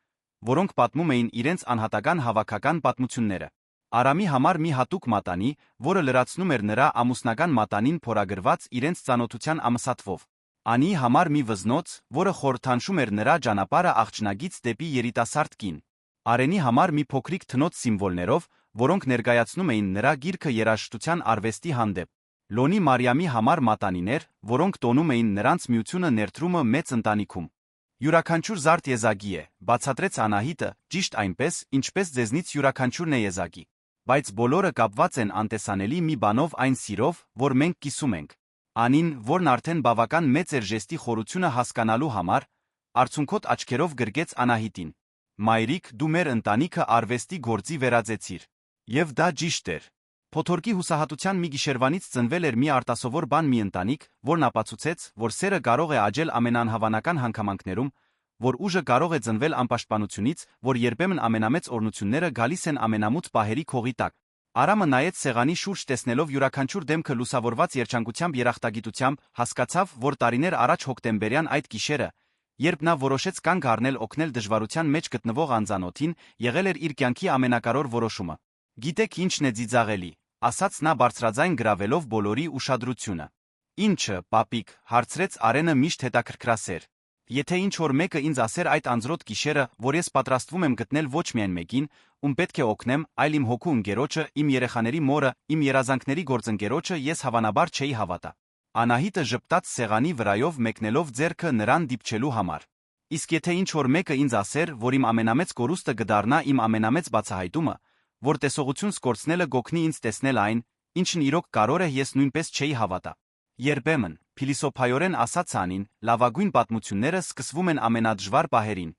որոնք պատմում էին իրենց անհատական հավաքական պատմությունները։ Արամի համար մի հատուկ մատանի, որը լրացնում էր նրա ամուսնական մատանին փորագրված իրենց ծանոթության ամսաթվով։ Անիի համար մի վզնոց, որը խորհրդանշում էր նրա ճանապարհը աղջնագից դեպի երիտասարդ կին։ Արենի համար մի փոքրիկ թնոց սիմվոլներով, որոնք ներկայացնում էին նրա գիրքը երաժշտության արվեստի հանդեպ։ Լոնի Մարիամի համար մատանիներ, որոնք տոնում էին նրանց միությունը ներդրումը մեծ ընտանիքում։ Յուրաքանչյուր զարդ եզակի է, բացատրեց Անահիտը, ճիշտ այնպես, ինչպես ձեզնից յուրաքանչյուրն է եզակի։ Բայց բոլորը կապված են անտեսանելի մի բանով, այն սիրով, որ մենք կիսում ենք։ Անին, որն արդեն բավական մեծ էր ժեստի խորությունը հասկանալու համար, արցունքոտ աչքերով գրկեց Անահիտին։ Մայրիկ, դու մեր ընտանիքը արվեստի գործի վերածեցիր։ Եվ դա ճիշտ էր։ Փոթորկի հուսահատության մի գիշերվանից ծնվել էր մի արտասովոր բան մի ընտանիք, որն ապացուցեց, որ սերը կարող է աճել ամենաանհավանական հանգամանքներում, որ ուժը կարող է ծնվել անպաշտպանությունից, որ երբեմն ամենամեծ օրհնությունները գալիս են ամենամութ պահերի քողի տակ։ Արամը նայեց սեղանի շուրջ տեսնելով յուրաքանչյուր դեմքը լուսավորված երջանկությամբ երախտագիտությամբ, հասկացավ, որ տարիներ առաջ հոկտեմբերյան այդ գիշերը, երբ նա որոշեց կանգ առնել օգնել դժվարության մեջ գտնվող անծանոթին, եղել էր իր կյանքի ամենակարևոր որոշումը։ Գիտեք ինչն է ծիծաղելի, ասաց նա բարձրաձայն գրավելով բոլորի ուշադրությունը։ Ինչը, պապիկ, հարցրեց Արենը միշտ հետաքրքրասեր։ Եթե ինչ-որ մեկը ինձ ասեր այդ անձրոտ գիշերը, որ ես պատրաստվում եմ գտնել ոչ միայն մեկին, ում պետք է օգնեմ, այլ իմ հոգու ընկերոջը, իմ երեխաների մորը, իմ երազանքների գործընկերոջը, ես հավանաբար չէի հավատա։ Անահիտը ժպտաց սեղանի վրայով մեկնելով ձեռքը նրան դիպչելու համար։ Իսկ եթե ինչ-որ մեկը ինձ ասեր, որ իմ ամենամեծ կորուստը կդառնա իմ ամենամեծ բացահայտումը, որ տեսողություն սկորցնելը գօգնի ինձ տեսնել այն, ինչն իրոք կարող է, ես նույնպես չէի հավատա։ Երբեմն, փիլիսոփայորեն ասաց Անին, լավագույն պատմությունները սկսվում են ամենադժվար պահերին։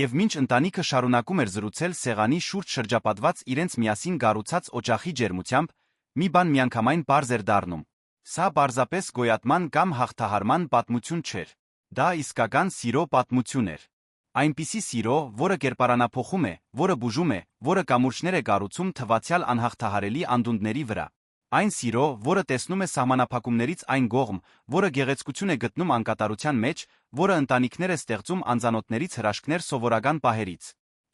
Եվ մինչ ընտանիքը շարունակում էր զրուցել սեղանի շուրջ շրջապատված իրենց միասին կառուցած օջախի ջերմությամբ, մի բան միանգամայն պարզ էր դառնում։ Սա պարզապես գոյատման կամ հաղթահարման պատմություն չէր։ Դա իսկական սիրո պատմություն էր։ Այնպիսի սիրո, որը կերպարանափոխում է, որը բուժում է, որը կամուրջներ է կառուցում թվացյալ անհաղթահարելի անդունդների վրա։ Այն սիրո, որը տեսնում է սահմանափակումներից այն կողմ, որը գեղեցկություն է գտնում անկատարության մեջ, որը ընտանիքներ է ստեղծում անծանոթներից հրաշքներ սովորական պահերից։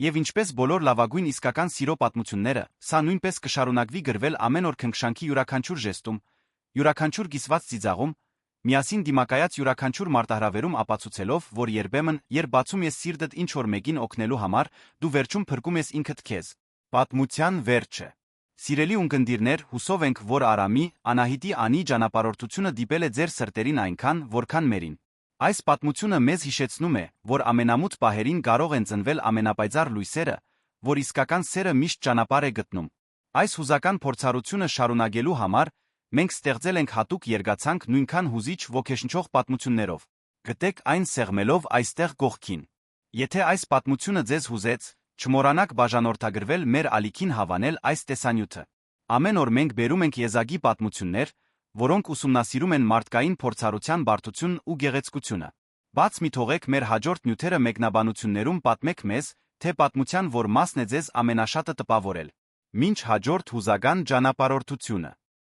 Եվ ինչպես բոլոր լավագույն իսկական սիրո պատմությունները, սա նույնպես կշարունակվի գրվել ամեն օր քնքշանքի յուրաքանչյուր ժեստում, յուրաքանչյուր կիսված ծիծաղում, միասին դիմակայած յուրաքանչյուր մարտահրավերում ապացուցելով, որ երբեմն, երբ բացում ես սիրտդ ինչ-որ մեկին օգնելու համար, դու վերջում փրկում ես ինքդ քեզ։ Պատմության վերջը։ Սիրելի ունկնդիրներ, հուսով ենք, որ Արամի, Անահիտի Անի ճանապարհորդությունը դիպել է ձեր սրտերին այնքան, որքան մերին։ Այս պատմությունը մեզ հիշեցնում է, որ ամենամութ պահերին կարող են ծնվել ամենապայծառ լույսերը, որ իսկական սերը միշտ ճանապարհ է գտնում։ Այս հուզական փորձառությունը շարունակելու համար մենք ստեղծել ենք հատուկ երգացանք նույնքան հուզիչ ոգեշնչող պատմություններով։ Գտեք այն սեղմելով այստեղ կողքին։ Եթե այս պատմությունը ձեզ հուզեց, չմոռանաք բաժանորդագրվել մեր ալիքին հավանել այս տեսանյութը։ Ամեն օր մենք բերում ենք եզակի պատմություններ, որոնք ուսումնասիրում են մարդկային փորձառության բարդությունն ու գեղեցկությունը։ Բաց մի թողեք մեր հաջորդ նյութերը մեկնաբանություններում պատմեք մեզ, թե պատմության որ մասն է ձեզ ամենաշատը տպավորել։ Մինչ հաջորդ հուզական ճանապարհորդությունը։